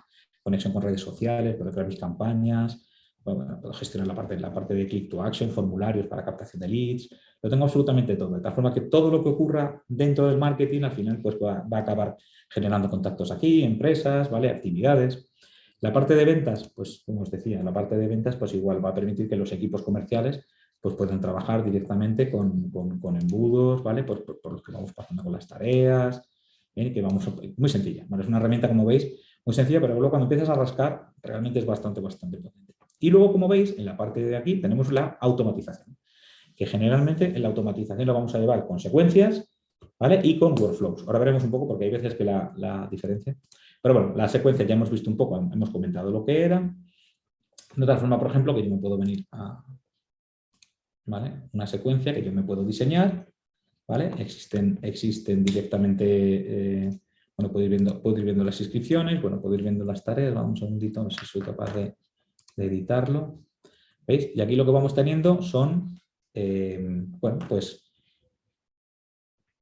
conexión con redes sociales, puedo crear mis campañas. Bueno, puedo gestionar la parte de click to action, formularios para captación de leads, lo tengo absolutamente todo, de tal forma que todo lo que ocurra dentro del marketing al final pues va a acabar generando contactos aquí, empresas, ¿vale? Actividades. La parte de ventas, pues como os decía, la parte de ventas pues igual va a permitir que los equipos comerciales pues puedan trabajar directamente con embudos, ¿vale? Por los que vamos pasando con las tareas, que vamos muy sencilla, ¿vale? Es una herramienta, como veis, muy sencilla, pero luego cuando empiezas a rascar realmente es bastante potente. Y luego, como veis, en la parte de aquí tenemos la automatización, que generalmente en la automatización la vamos a llevar con secuencias, ¿vale? Y con workflows. Ahora veremos un poco porque hay veces que la diferencia. Pero bueno, la secuencia ya hemos visto un poco, hemos comentado lo que era. De otra forma, por ejemplo, que yo me puedo venir a, ¿vale? Una secuencia que yo me puedo diseñar, ¿vale? Existen directamente, bueno, puedo ir viendo las inscripciones, bueno, puedo ir viendo las tareas, vamos un segundito, a ver si soy capaz de editarlo. ¿Veis? Y aquí lo que vamos teniendo son, bueno, pues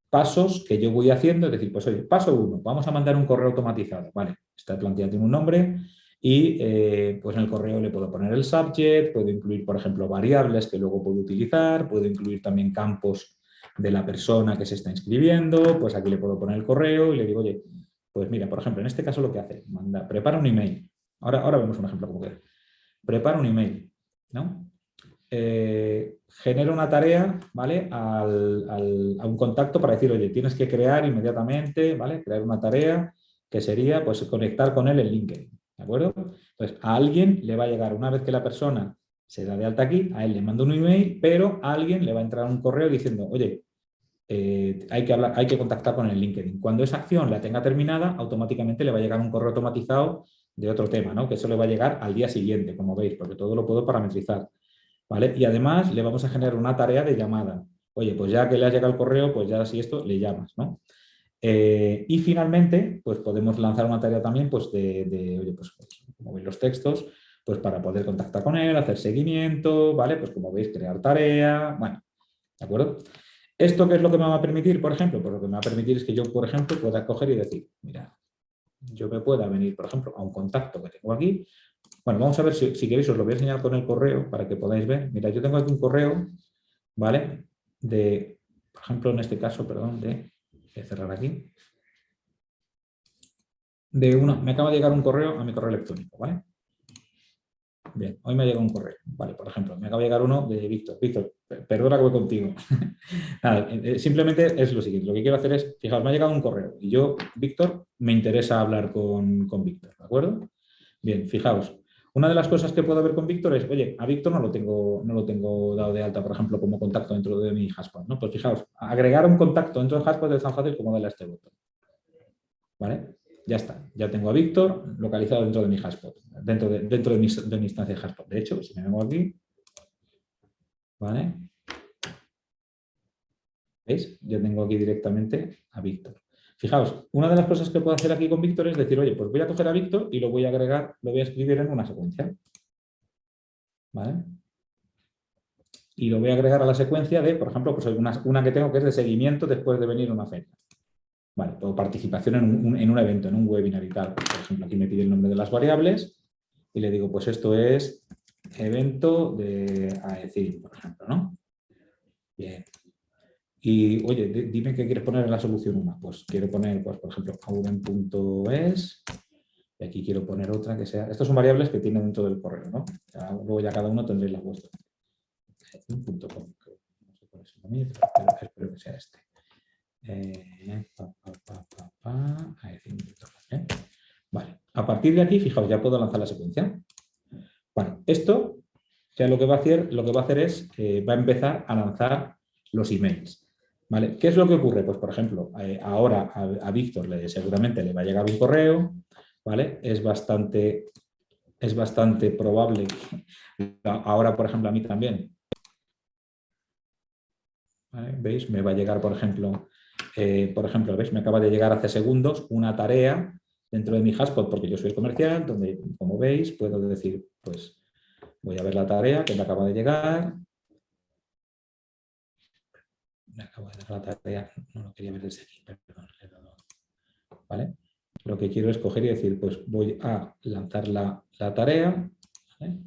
pasos que yo voy haciendo, es decir, pues oye, paso 1, vamos a mandar un correo automatizado, ¿vale? Esta plantilla tiene un nombre y pues en el correo le puedo poner el subject, puedo incluir, por ejemplo, variables que luego puedo utilizar, puedo incluir también campos de la persona que se está inscribiendo, pues aquí le puedo poner el correo y le digo, oye, pues mira, por ejemplo, en este caso lo que hace, prepara un email. Ahora vemos un ejemplo como que prepara un email, ¿no? Genera una tarea, ¿vale? A un contacto para decir, oye, tienes que crear inmediatamente, ¿vale? Crear una tarea que sería, pues, conectar con él en LinkedIn, ¿de acuerdo? Entonces, a alguien le va a llegar, una vez que la persona se da de alta aquí, a él le manda un email, pero a alguien le va a entrar un correo diciendo, oye, hay que contactar con el LinkedIn. Cuando esa acción la tenga terminada, automáticamente le va a llegar un correo automatizado de otro tema, ¿no? Que eso le va a llegar al día siguiente, como veis, porque todo lo puedo parametrizar, ¿vale? Y además le vamos a generar una tarea de llamada. Oye, pues ya que le ha llegado el correo, pues ya si esto, le llamas, ¿no? Y finalmente, pues podemos lanzar una tarea también, pues oye, pues como veis los textos, pues para poder contactar con él, hacer seguimiento, ¿vale? Pues como veis, crear tarea, bueno, ¿de acuerdo? ¿Esto qué es lo que me va a permitir, por ejemplo? Pues lo que me va a permitir es que yo, por ejemplo, pueda coger y decir, mira, yo me pueda venir, por ejemplo, a un contacto que tengo aquí. Bueno, vamos a ver si queréis, os lo voy a enseñar con el correo para que podáis ver. Mira, yo tengo aquí un correo, ¿vale? Por ejemplo, en este caso, perdón, voy a cerrar aquí. Me acaba de llegar un correo a mi correo electrónico, ¿vale? Bien, hoy me ha llegado un correo, vale, por ejemplo, me acaba de llegar uno de Víctor. Víctor, perdona que voy contigo. Nada, simplemente es lo siguiente, lo que quiero hacer es, fijaos, me ha llegado un correo y yo, Víctor, me interesa hablar con Víctor, ¿de acuerdo? Bien, fijaos, una de las cosas que puedo ver con Víctor es, oye, a Víctor no lo tengo dado de alta, por ejemplo, como contacto dentro de mi Hashpad, ¿no? Pues fijaos, agregar un contacto dentro de Hashpad es tan fácil como darle a este botón, ¿vale? Ya está, ya tengo a Víctor localizado dentro de mi Hashpad, dentro de mi instancia de Hashpad. De hecho, si me vengo aquí, ¿vale? ¿Veis? Ya tengo aquí directamente a Víctor. Fijaos, una de las cosas que puedo hacer aquí con Víctor es decir, oye, pues voy a coger a Víctor y lo voy a agregar, lo voy a escribir en una secuencia, ¿vale? Y lo voy a agregar a la secuencia de, por ejemplo, pues una que tengo que es de seguimiento después de venir a una feria. Vale, o participación en un evento, en un webinar y tal. Por ejemplo, aquí me pide el nombre de las variables y le digo, pues esto es evento de AECIM, por ejemplo, ¿no? Bien. Y, oye, dime qué quieres poner en la solución 1. Pues quiero poner, pues, por ejemplo, auren.es y aquí quiero poner otra que sea... Estas son variables que tienen dentro del correo, ¿no? Luego ya cada uno tendréis las vuestras. .com, no sé cuál es el mío, pero espero que sea este. Vale, a partir de aquí, fijaos, ya puedo lanzar la secuencia. Bueno, esto ya lo que va a hacer es, va a empezar a lanzar los emails. ¿Vale? ¿Qué es lo que ocurre? Pues, por ejemplo, ahora a Víctor seguramente le va a llegar un correo, ¿vale? Es bastante probable que ahora, por ejemplo, a mí también. ¿Vale? ¿Veis? Me va a llegar, por ejemplo, ¿veis? Me acaba de llegar hace segundos una tarea dentro de mi Hashpad, porque yo soy el comercial, donde, como veis, puedo decir, pues, voy a ver la tarea que me acaba de llegar. Me acabo de dar la tarea, no lo quería ver desde aquí, perdón. ¿Vale? Lo que quiero es coger y decir, pues voy a lanzar la tarea. ¿Vale?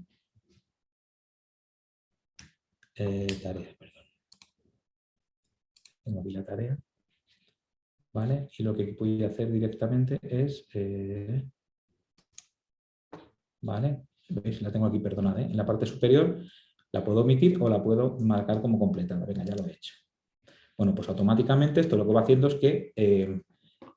Tarea, perdón. Tengo aquí la tarea. ¿Vale? Y lo que voy a hacer directamente es... ¿vale? ¿Veis? La tengo aquí, perdonad, ¿eh? En la parte superior la puedo omitir o la puedo marcar como completada. Venga, ya lo he hecho. Bueno, pues automáticamente esto lo que va haciendo es que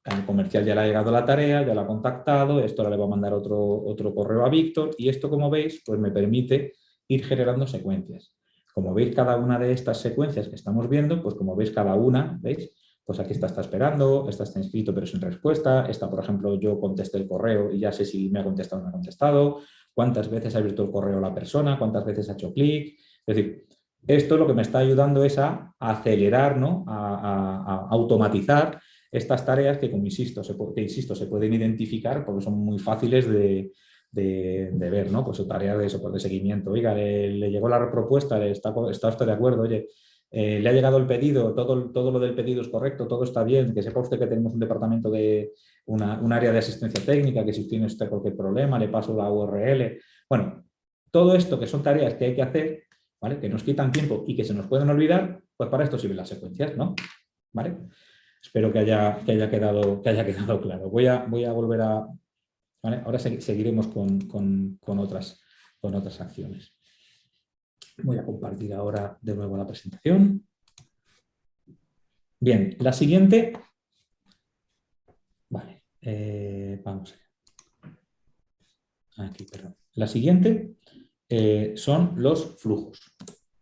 al comercial ya le ha llegado la tarea, ya lo ha contactado, esto ahora le va a mandar otro correo a Víctor y esto, como veis, pues me permite ir generando secuencias. Como veis, cada una de estas secuencias que estamos viendo, pues como veis cada una, ¿veis? Pues aquí está esperando, esta está inscrito pero sin respuesta, esta, por ejemplo, yo contesté el correo y ya sé si me ha contestado o no me ha contestado, cuántas veces ha abierto el correo la persona, cuántas veces ha hecho clic, es decir, esto lo que me está ayudando es a acelerar, ¿no? a automatizar estas tareas que, como insisto, se pueden identificar porque son muy fáciles de ver, ¿no? Pues tareas de soporte de seguimiento. Oiga, le llegó la propuesta, está usted de acuerdo, oye, le ha llegado el pedido, todo lo del pedido es correcto, todo está bien, que sepa usted que tenemos un departamento de un área de asistencia técnica, que si tiene usted cualquier problema, le paso la URL. Bueno, todo esto que son tareas que hay que hacer, ¿vale? Que nos quitan tiempo y que se nos pueden olvidar, pues para esto sirven las secuencias, ¿no? ¿Vale? Espero que haya quedado claro. Voy a volver a... ¿vale? Ahora seguiremos con otras acciones. Voy a compartir ahora de nuevo la presentación. Bien, la siguiente... Vale, vamos allá. Aquí, perdón. La siguiente son los flujos.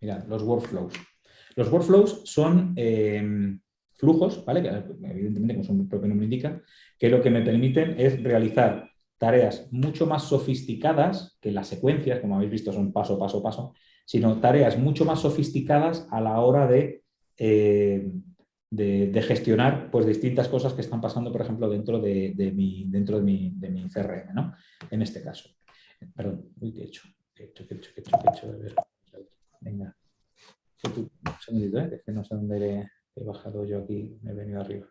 Mirad, los workflows. Los workflows son flujos, ¿vale? Que evidentemente, como su propio nombre indica, que lo que me permiten es realizar tareas mucho más sofisticadas que las secuencias, como habéis visto, son paso, paso, paso, sino tareas mucho más sofisticadas a la hora de gestionar pues, distintas cosas que están pasando, por ejemplo, dentro de mi CRM, ¿no? En este caso. Perdón, uy, ¿qué he hecho? ¿Qué he hecho? A ver. Venga. Un segundito, que es que no sé dónde he bajado yo aquí, me he venido arriba.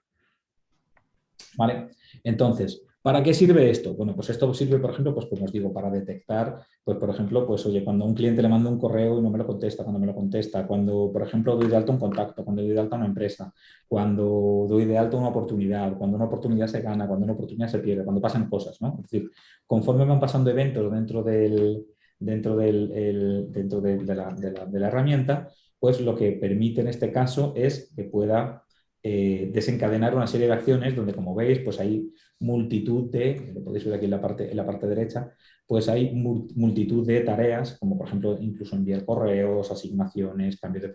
Vale, entonces, ¿para qué sirve esto? Bueno, pues esto sirve, por ejemplo, pues como os digo, para detectar, pues por ejemplo, pues oye, cuando a un cliente le manda un correo y no me lo contesta, cuando me lo contesta, cuando, por ejemplo, doy de alta un contacto, cuando doy de alta una empresa, cuando doy de alta una oportunidad, cuando una oportunidad se gana, cuando una oportunidad se pierde, cuando pasan cosas, ¿no? Es decir, conforme van pasando eventos dentro de la herramienta, pues lo que permite en este caso es que pueda desencadenar una serie de acciones donde, como veis, pues hay multitud de, lo podéis ver aquí en la parte derecha, pues hay multitud de tareas, como por ejemplo incluso enviar correos, asignaciones, cambios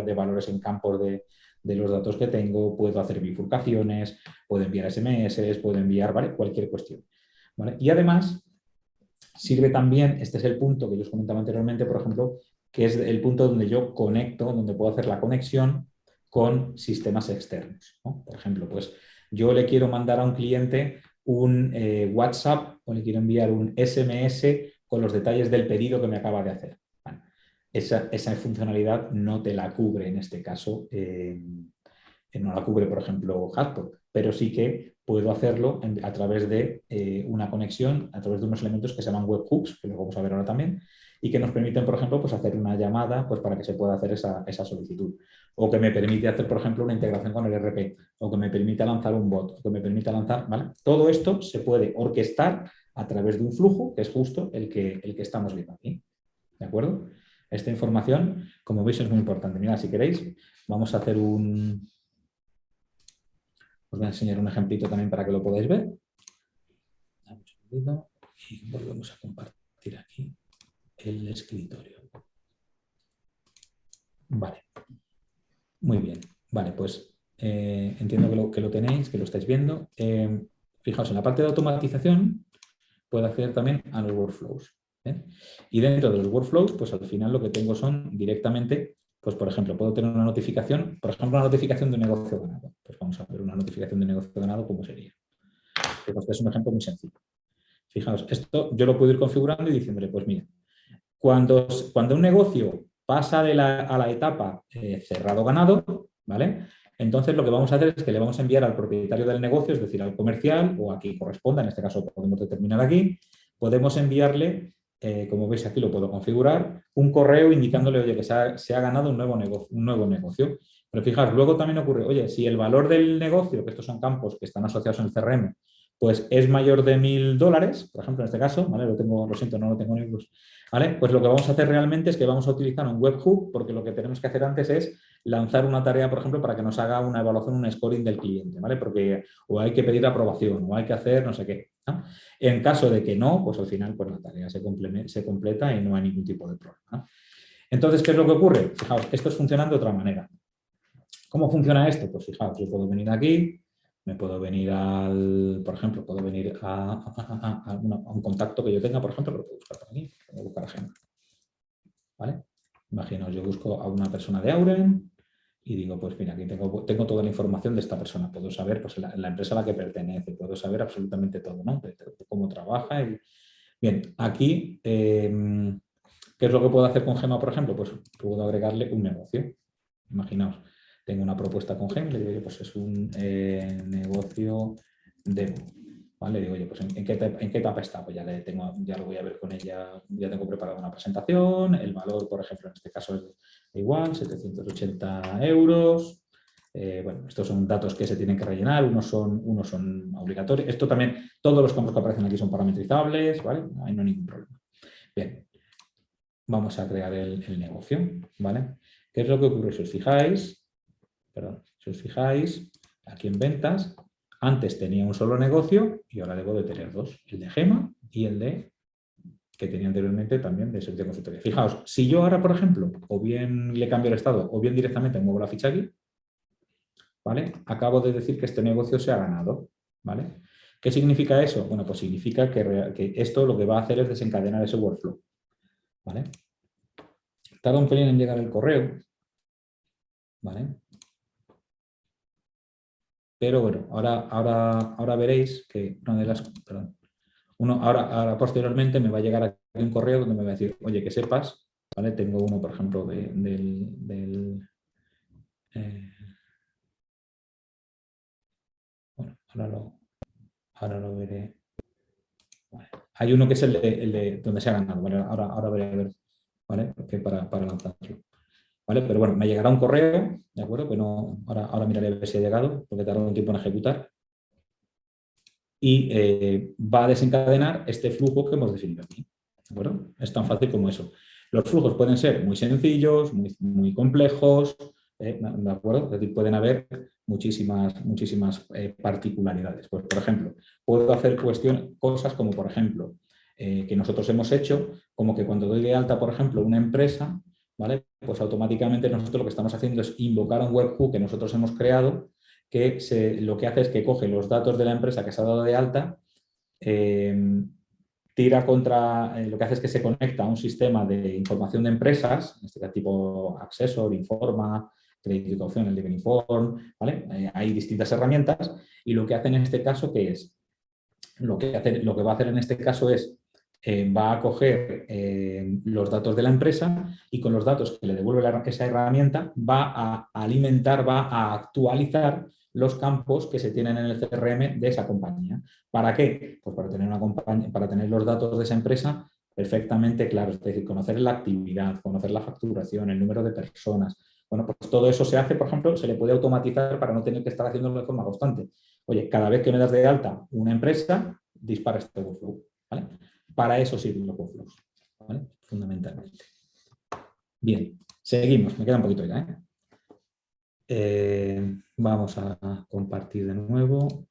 de valores en campos de los datos que tengo, puedo hacer bifurcaciones, puedo enviar SMS, puedo enviar, ¿vale? Cualquier cuestión. ¿Vale? Y además sirve también, este es el punto que yo os comentaba anteriormente, por ejemplo, que es el punto donde yo conecto, donde puedo hacer la conexión con sistemas externos, ¿no? Por ejemplo, pues yo le quiero mandar a un cliente un WhatsApp o le quiero enviar un SMS con los detalles del pedido que me acaba de hacer. Bueno, esa funcionalidad no te la cubre en este caso, no la cubre, por ejemplo, HubSpot, pero sí que puedo hacerlo a través de una conexión, a través de unos elementos que se llaman webhooks, que lo vamos a ver ahora también, y que nos permiten, por ejemplo, pues hacer una llamada pues, para que se pueda hacer esa solicitud. O que me permite hacer, por ejemplo, una integración con el ERP, o que me permita lanzar un bot, o que me permita lanzar, ¿vale? Todo esto se puede orquestar a través de un flujo, que es justo el que estamos viendo aquí. ¿De acuerdo? Esta información, como veis, es muy importante. Mirad, si queréis, vamos a hacer un... Os voy a enseñar un ejemplito también para que lo podáis ver. Un segundito y volvemos a compartir aquí el escritorio. Vale. Muy bien. Vale, pues entiendo que lo tenéis, que lo estáis viendo. Fijaos, en la parte de automatización puedo acceder también a los workflows. Y dentro de los workflows, pues al final lo que tengo son directamente, pues por ejemplo, puedo tener una notificación, por ejemplo, una notificación de un negocio ganado. Pues vamos a ver una notificación de negocio ganado, ¿cómo sería? Pues es un ejemplo muy sencillo. Fijaos, esto yo lo puedo ir configurando y diciéndole, pues mira, cuando un negocio pasa a la etapa cerrado ganado, ¿vale? Entonces lo que vamos a hacer es que le vamos a enviar al propietario del negocio, es decir, al comercial, o a quien corresponda, en este caso podemos determinar aquí, podemos enviarle, como veis aquí lo puedo configurar, un correo indicándole, oye, que se ha ganado un nuevo negocio. Pero fijaos, luego también ocurre, oye, si el valor del negocio, que estos son campos que están asociados en el CRM, pues es mayor de $1000, por ejemplo, en este caso, ¿vale? Lo siento, no lo tengo en euros, ¿vale? Pues lo que vamos a hacer realmente es que vamos a utilizar un webhook, porque lo que tenemos que hacer antes es lanzar una tarea, por ejemplo, para que nos haga una evaluación, un scoring del cliente, ¿vale? Porque o hay que pedir aprobación, o hay que hacer no sé qué, ¿no? En caso de que no, pues al final pues la tarea se completa y no hay ningún tipo de problema, ¿no? Entonces, ¿qué es lo que ocurre? Fijaos, esto es funcionando de otra manera. ¿Cómo funciona esto? Pues fijaos, yo puedo venir aquí, me puedo venir por ejemplo, puedo venir a un contacto que yo tenga, por ejemplo, lo puedo buscar por aquí, puedo buscar agenda, ¿vale? Imaginaos, yo busco a una persona de Auren y digo, pues mira, aquí tengo toda la información de esta persona, puedo saber pues, la empresa a la que pertenece, puedo saber absolutamente todo, ¿no? De cómo trabaja. Bien, aquí, ¿qué es lo que puedo hacer con Gema, por ejemplo? Pues puedo agregarle un negocio. Imaginaos, tengo una propuesta con Gema y le digo, oye, pues es un negocio de... ¿Vale? Digo, oye, pues ¿en qué etapa está? Pues ya lo voy a ver con ella, ya tengo preparada una presentación, el valor, por ejemplo, en este caso es igual, 780 euros. Bueno, estos son datos que se tienen que rellenar, unos son obligatorios. Esto también, todos los campos que aparecen aquí son parametrizables, ¿vale? Ahí no hay ningún problema. Bien, vamos a crear el negocio, ¿vale? ¿Qué es lo que ocurre? Si os fijáis, aquí en ventas, antes tenía un solo negocio y ahora debo de tener dos, el de Gema y el de que tenía anteriormente también de servicio de consultoría. Fijaos, si yo ahora, por ejemplo, o bien le cambio el estado o bien directamente muevo la ficha aquí, ¿vale? Acabo de decir que este negocio se ha ganado, ¿vale? ¿Qué significa eso? Bueno, pues significa que esto lo que va a hacer es desencadenar ese workflow, ¿vale? Tarda un pelín en llegar el correo, ¿vale? Pero bueno, ahora veréis que una de las... Perdón, ahora posteriormente me va a llegar aquí un correo donde me va a decir, oye, que sepas, ¿vale? Tengo uno, por ejemplo, bueno, ahora lo veré. Vale. Hay uno que es el de donde se ha ganado, ¿vale? Ahora veré a ver, ¿vale? Porque para lanzarlo. ¿Vale? Pero bueno, me llegará un correo, ¿de acuerdo? Que no, ahora miraré a ver si ha llegado, porque tarda un tiempo en ejecutar. Y va a desencadenar este flujo que hemos definido aquí. ¿De acuerdo? Es tan fácil como eso. Los flujos pueden ser muy sencillos, muy complejos, ¿de acuerdo? Es decir, pueden haber muchísimas particularidades. Pues, por ejemplo, puedo hacer cosas como, por ejemplo, que nosotros hemos hecho, como que cuando doy de alta, por ejemplo, una empresa, ¿vale? Pues automáticamente nosotros lo que estamos haciendo es invocar un webhook que nosotros hemos creado que lo que hace es que coge los datos de la empresa que se ha dado de alta, tira contra, lo que hace es que se conecta a un sistema de información de empresas, en este tipo Accessor, Informa, Crédito y Caución, el Living Inform, ¿vale? Hay distintas herramientas y lo que hace en este caso, ¿qué es? Lo que va a hacer en este caso es va a coger los datos de la empresa y con los datos que le devuelve esa herramienta va a alimentar, va a actualizar los campos que se tienen en el CRM de esa compañía. ¿Para qué? Pues para tener los datos de esa empresa perfectamente claros, es decir, conocer la actividad, conocer la facturación, el número de personas. Bueno, pues todo eso se hace, por ejemplo, se le puede automatizar para no tener que estar haciéndolo de forma constante. Oye, cada vez que me das de alta una empresa, dispara este workflow, ¿vale? Para eso sirven los workflows, ¿vale? Fundamentalmente. Bien, seguimos, me queda un poquito ya, vamos a compartir de nuevo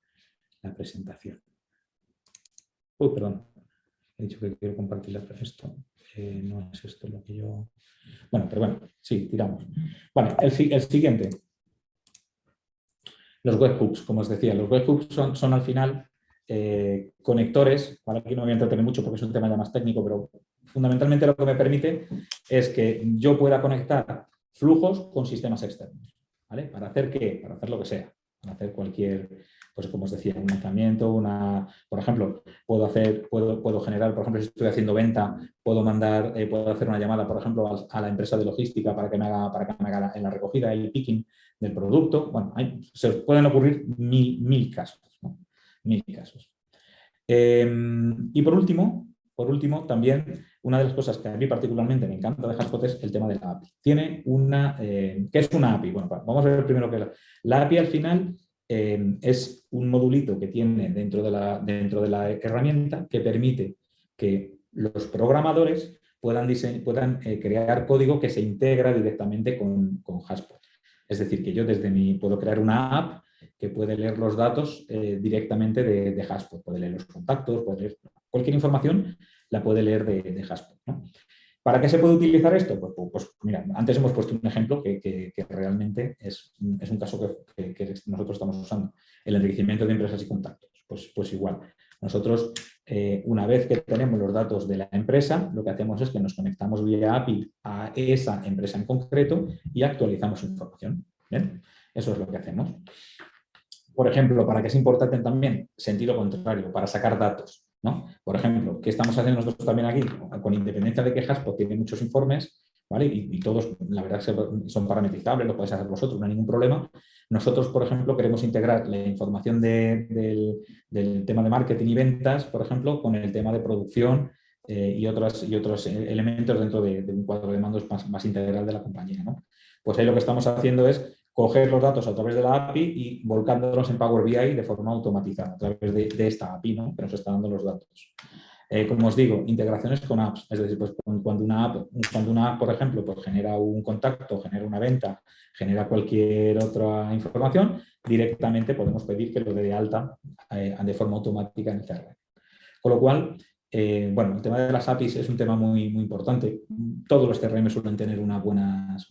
la presentación. Uy, perdón, he dicho que quiero compartir esto. No es esto lo que yo... Bueno, pero bueno, sí, tiramos. Vale, el siguiente. Los webhooks, como os decía, los webhooks son al final conectores, ¿vale? Aquí no me voy a entretener mucho porque es un tema ya más técnico, pero fundamentalmente lo que me permite es que yo pueda conectar flujos con sistemas externos, ¿vale? ¿Para hacer qué? Para hacer lo que sea, para hacer cualquier, pues como os decía, un lanzamiento, por ejemplo, puedo generar, por ejemplo, si estoy haciendo venta, puedo hacer una llamada, por ejemplo, a la empresa de logística para que me haga en la recogida, el picking del producto. Bueno, se pueden ocurrir mil casos, ¿no? Mil casos. Y por último, también una de las cosas que a mí particularmente me encanta de HubSpot es el tema de la API. Tiene ¿qué es una API? Bueno, vamos a ver primero qué es la API. Al final es un modulito que tiene dentro de la herramienta que permite que los programadores puedan crear código que se integra directamente con Haspot. Es decir, que yo puedo crear una app que puede leer los datos directamente de Haspot. Puede leer los contactos, puede leer cualquier información, la puede leer de Haspot, ¿no? ¿Para qué se puede utilizar esto? Pues mira, antes hemos puesto un ejemplo que realmente es un caso que nosotros estamos usando. El enriquecimiento de empresas y contactos. Pues igual. Nosotros, una vez que tenemos los datos de la empresa, lo que hacemos es que nos conectamos vía API a esa empresa en concreto y actualizamos su información. ¿Bien? Eso es lo que hacemos. Por ejemplo, ¿para qué es importante también? Sentido contrario, para sacar datos, ¿no? Por ejemplo, ¿qué estamos haciendo nosotros también aquí? Con independencia de que Haspot tiene muchos informes, ¿vale? Y todos, la verdad, son parametrizables, lo podéis hacer vosotros, no hay ningún problema. Nosotros, por ejemplo, queremos integrar la información del tema de marketing y ventas, por ejemplo, con el tema de producción y otros elementos dentro de un cuadro de mandos más integral de la compañía, ¿no? Pues ahí lo que estamos haciendo es coger los datos a través de la API y volcándolos en Power BI de forma automatizada a través de esta API, ¿no? Que nos está dando los datos. Como os digo, integraciones con apps, es decir, pues cuando una app, por ejemplo, pues genera un contacto, genera una venta, genera cualquier otra información, directamente podemos pedir que lo dé de alta de forma automática en el CRM. Con lo cual, bueno, el tema de las APIs es un tema muy, muy importante. Todos los CRM suelen tener unas buenas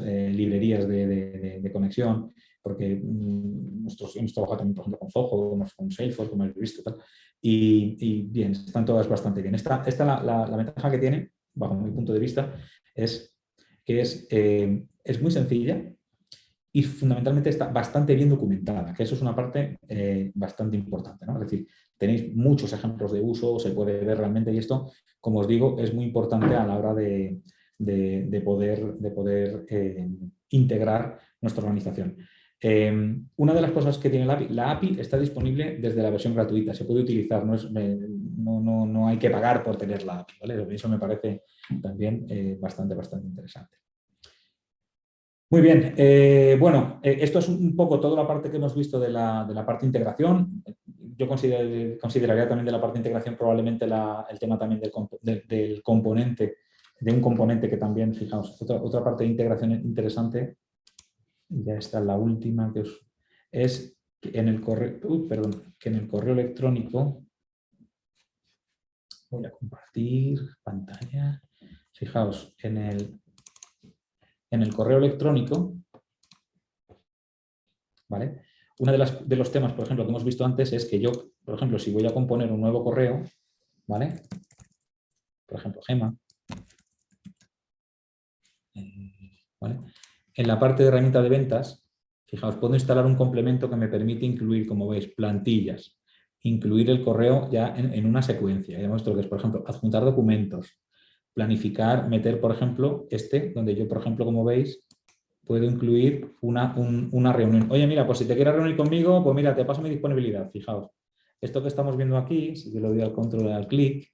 librerías de conexión, porque nosotros hemos trabajado también, por ejemplo, con Zoho, con Salesforce, como habéis visto, tal, y bien, están todas bastante bien. Esta la ventaja que tiene, bajo mi punto de vista, es que es muy sencilla y fundamentalmente está bastante bien documentada, que eso es una parte bastante importante, ¿no? Es decir, tenéis muchos ejemplos de uso, se puede ver realmente, y esto, como os digo, es muy importante a la hora de poder integrar nuestra organización. Una de las cosas que tiene la API está disponible desde la versión gratuita, se puede utilizar, no hay que pagar por tener la API, ¿vale? Eso me parece también bastante interesante. Muy bien, bueno, esto es un poco toda la parte que hemos visto de la parte de integración. Yo consideraría también de la parte de integración probablemente el tema también del componente, de un componente que también, fijaos, otra parte de integración interesante, ya está la última, es que en el correo electrónico, voy a compartir pantalla, fijaos, en el correo electrónico, ¿vale? Uno de los temas, por ejemplo, que hemos visto antes es que yo, por ejemplo, si voy a componer un nuevo correo, ¿vale? Por ejemplo, Gema, ¿vale? En la parte de herramienta de ventas, fijaos, puedo instalar un complemento que me permite incluir, como veis, plantillas, incluir el correo ya en una secuencia. Ya muestro que es, por ejemplo, adjuntar documentos, planificar, meter, por ejemplo, donde yo, por ejemplo, como veis, puedo incluir una reunión. Oye, mira, pues si te quieres reunir conmigo, pues mira, te paso mi disponibilidad. Fijaos, esto que estamos viendo aquí, si yo le doy al control al clic,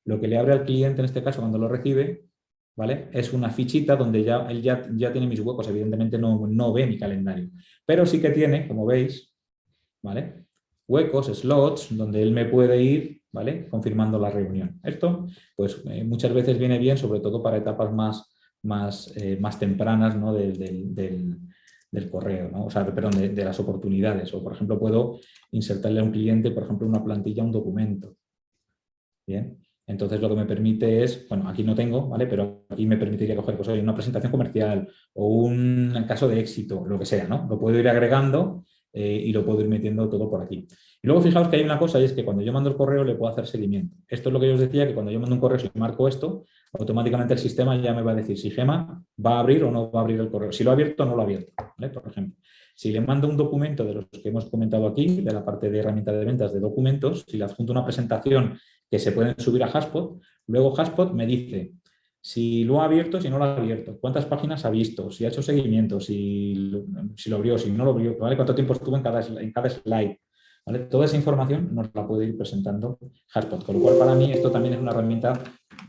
lo que le abre al cliente en este caso cuando lo recibe, ¿vale? Es una fichita donde él ya tiene mis huecos, evidentemente no ve mi calendario, pero sí que tiene, como veis, ¿vale? Huecos, slots, donde él me puede ir, ¿vale? Confirmando la reunión. Esto, pues muchas veces viene bien, sobre todo para etapas más tempranas, ¿no? del correo, ¿no? O sea, perdón, de las oportunidades. O, por ejemplo, puedo insertarle a un cliente, por ejemplo, una plantilla, un documento. Bien. Entonces lo que me permite es, bueno, aquí no tengo, ¿vale? Pero aquí me permitiría coger, pues, una presentación comercial o un caso de éxito, lo que sea, ¿no? Lo puedo ir agregando y lo puedo ir metiendo todo por aquí. Y luego fijaos que hay una cosa y es que cuando yo mando el correo le puedo hacer seguimiento. Esto es lo que yo os decía, que cuando yo mando un correo, si marco esto, automáticamente el sistema ya me va a decir si Gema va a abrir o no va a abrir el correo. Si lo ha abierto o no lo ha abierto, ¿vale? Por ejemplo. Si le mando un documento de los que hemos comentado aquí, de la parte de herramienta de ventas de documentos, si le adjunto una presentación que se pueden subir a Haspot, luego Haspot me dice si lo ha abierto, si no lo ha abierto, cuántas páginas ha visto, si ha hecho seguimiento, si lo abrió, si no lo abrió, ¿vale? Cuánto tiempo estuvo en cada slide. ¿Vale? Toda esa información nos la puede ir presentando Haspot, con lo cual para mí esto también es una herramienta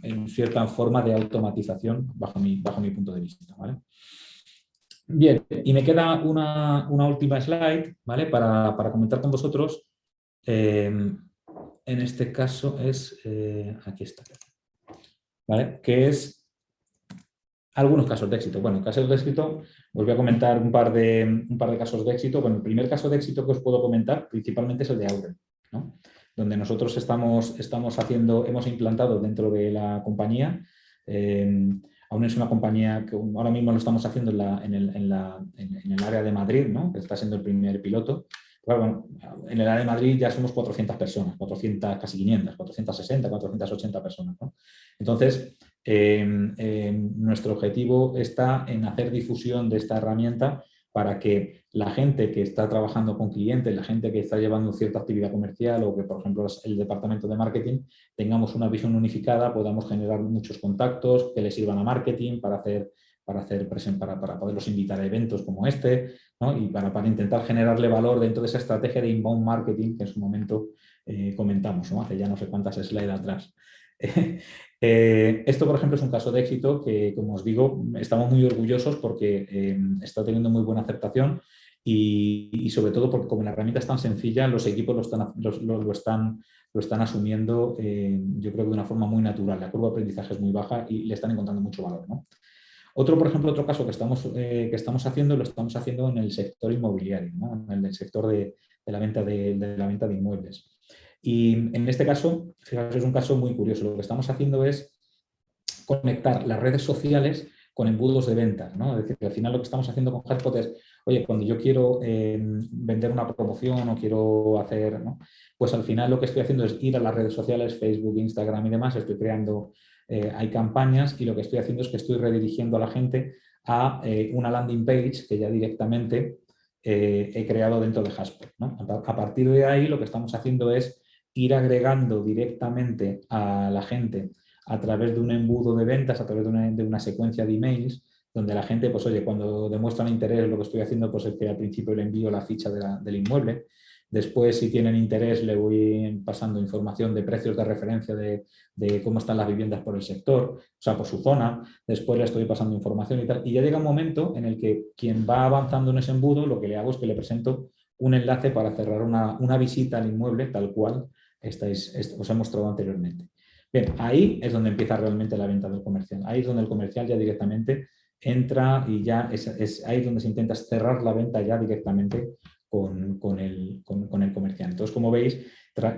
en cierta forma de automatización bajo mi punto de vista. ¿Vale? Bien, y me queda una última slide, ¿vale? Para comentar con vosotros. En este caso es, aquí está, ¿vale? Que es algunos casos de éxito. Bueno, casos de éxito, os voy a comentar un par de casos de éxito. Bueno, el primer caso de éxito que os puedo comentar principalmente es el de Auren, ¿no? Donde nosotros hemos implantado dentro de la compañía. Aún es una compañía que ahora mismo lo estamos haciendo en el área de Madrid, ¿no? Que está siendo el primer piloto. Pero bueno, en el área de Madrid ya somos 400 personas, 400, casi 500, 460, 480 personas, ¿no? Entonces, nuestro objetivo está en hacer difusión de esta herramienta para que la gente que está trabajando con clientes, la gente que está llevando cierta actividad comercial o que, por ejemplo, es el departamento de marketing, tengamos una visión unificada, podamos generar muchos contactos que les sirvan a marketing para poderlos invitar a eventos como este, ¿no? Y para intentar generarle valor dentro de esa estrategia de inbound marketing que en su momento comentamos, ¿no? Hace ya no sé cuántas slides atrás. Esto, por ejemplo, es un caso de éxito que, como os digo, estamos muy orgullosos porque está teniendo muy buena aceptación y sobre todo porque como la herramienta es tan sencilla, los equipos lo están asumiendo, yo creo que de una forma muy natural. La curva de aprendizaje es muy baja y le están encontrando mucho valor, ¿no? Por ejemplo, otro caso que estamos haciendo, lo estamos haciendo en el sector inmobiliario, ¿no? En el sector de la venta de inmuebles. Y en este caso, fijaos, es un caso muy curioso. Lo que estamos haciendo es conectar las redes sociales con embudos de ventas, ¿no? Es decir, que al final lo que estamos haciendo con HubSpot es, oye, cuando yo quiero vender una promoción o quiero hacer, ¿no? Pues al final lo que estoy haciendo es ir a las redes sociales, Facebook, Instagram y demás, estoy creando, hay campañas y lo que estoy haciendo es que estoy redirigiendo a la gente a una landing page que ya directamente he creado dentro de HubSpot, ¿no? A partir de ahí lo que estamos haciendo es ir agregando directamente a la gente a través de un embudo de ventas, a través de una secuencia de emails, donde la gente, pues oye, cuando demuestran interés en lo que estoy haciendo, pues es que al principio le envío la ficha del inmueble. Después, si tienen interés, le voy pasando información de precios de referencia de cómo están las viviendas por el sector, o sea, por su zona. Después le estoy pasando información y tal. Y ya llega un momento en el que quien va avanzando en ese embudo, lo que le hago es que le presento un enlace para cerrar una visita al inmueble tal cual os he mostrado anteriormente. Bien, ahí es donde empieza realmente la venta del comercial. Ahí es donde el comercial ya directamente entra y ya es ahí donde se intenta cerrar la venta ya directamente con el comercial. Entonces, como veis,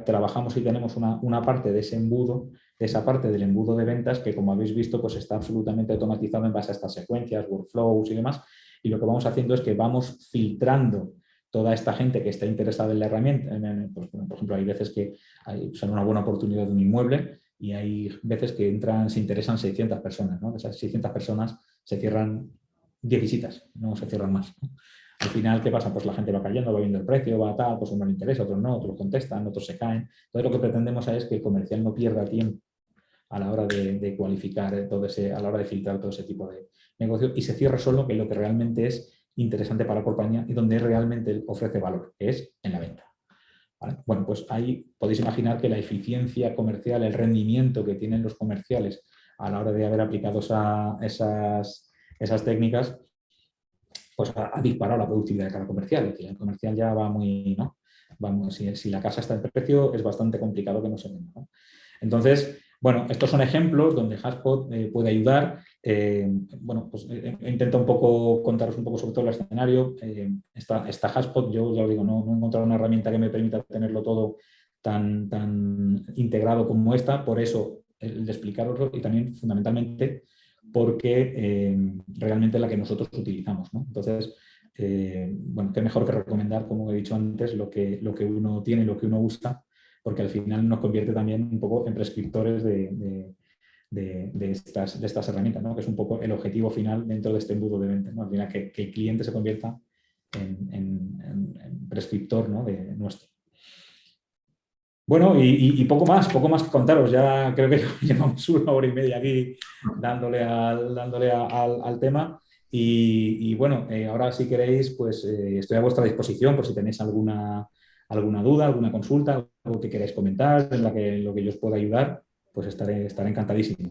trabajamos y tenemos una parte de ese embudo, de esa parte del embudo de ventas que, como habéis visto, pues está absolutamente automatizado en base a estas secuencias, workflows y demás. Y lo que vamos haciendo es que vamos filtrando toda esta gente que está interesada en la herramienta. Pues, por ejemplo, hay veces que son una buena oportunidad de un inmueble y hay veces que se interesan 600 personas, ¿no? De esas 600 personas se cierran 10 visitas, no se cierran más, ¿no? Al final, ¿qué pasa? Pues la gente va cayendo, va viendo el precio, va tal, pues uno le interesa, otros no, otros contestan, otros se caen. Entonces lo que pretendemos es que el comercial no pierda tiempo a la hora de cualificar a la hora de filtrar todo ese tipo de negocio y se cierra solo que lo que realmente es interesante para la compañía y donde realmente ofrece valor, que es en la venta. ¿Vale? Bueno, pues ahí podéis imaginar que la eficiencia comercial, el rendimiento que tienen los comerciales a la hora de haber aplicado esas técnicas, pues ha disparado la productividad de cada comercial. Es decir, el comercial ya va muy, ¿no? Si la casa está en precio, es bastante complicado que no se venda, ¿no? Entonces, bueno, estos son ejemplos donde HubSpot puede ayudar. Bueno, pues intento un poco contaros un poco sobre todo el escenario. Esta HubSpot, yo ya os digo, no he encontrado una herramienta que me permita tenerlo todo tan integrado como esta, por eso el de explicaroslo y también fundamentalmente porque realmente es la que nosotros utilizamos, ¿no? Entonces, bueno, qué mejor que recomendar, como he dicho antes, lo que uno tiene, lo que uno usa, porque al final nos convierte también un poco en prescriptores de estas herramientas, ¿no? Que es un poco el objetivo final dentro de este embudo de venta, ¿no? Al final que el cliente se convierta en prescriptor, ¿no? de nuestro. Bueno, y poco más que contaros. Ya creo que llevamos 1 hora y media aquí dándole al tema. Y bueno, ahora si queréis, pues estoy a vuestra disposición por si tenéis alguna duda, alguna consulta, algo que queráis comentar, en lo que yo os pueda ayudar, pues estaré encantadísimo.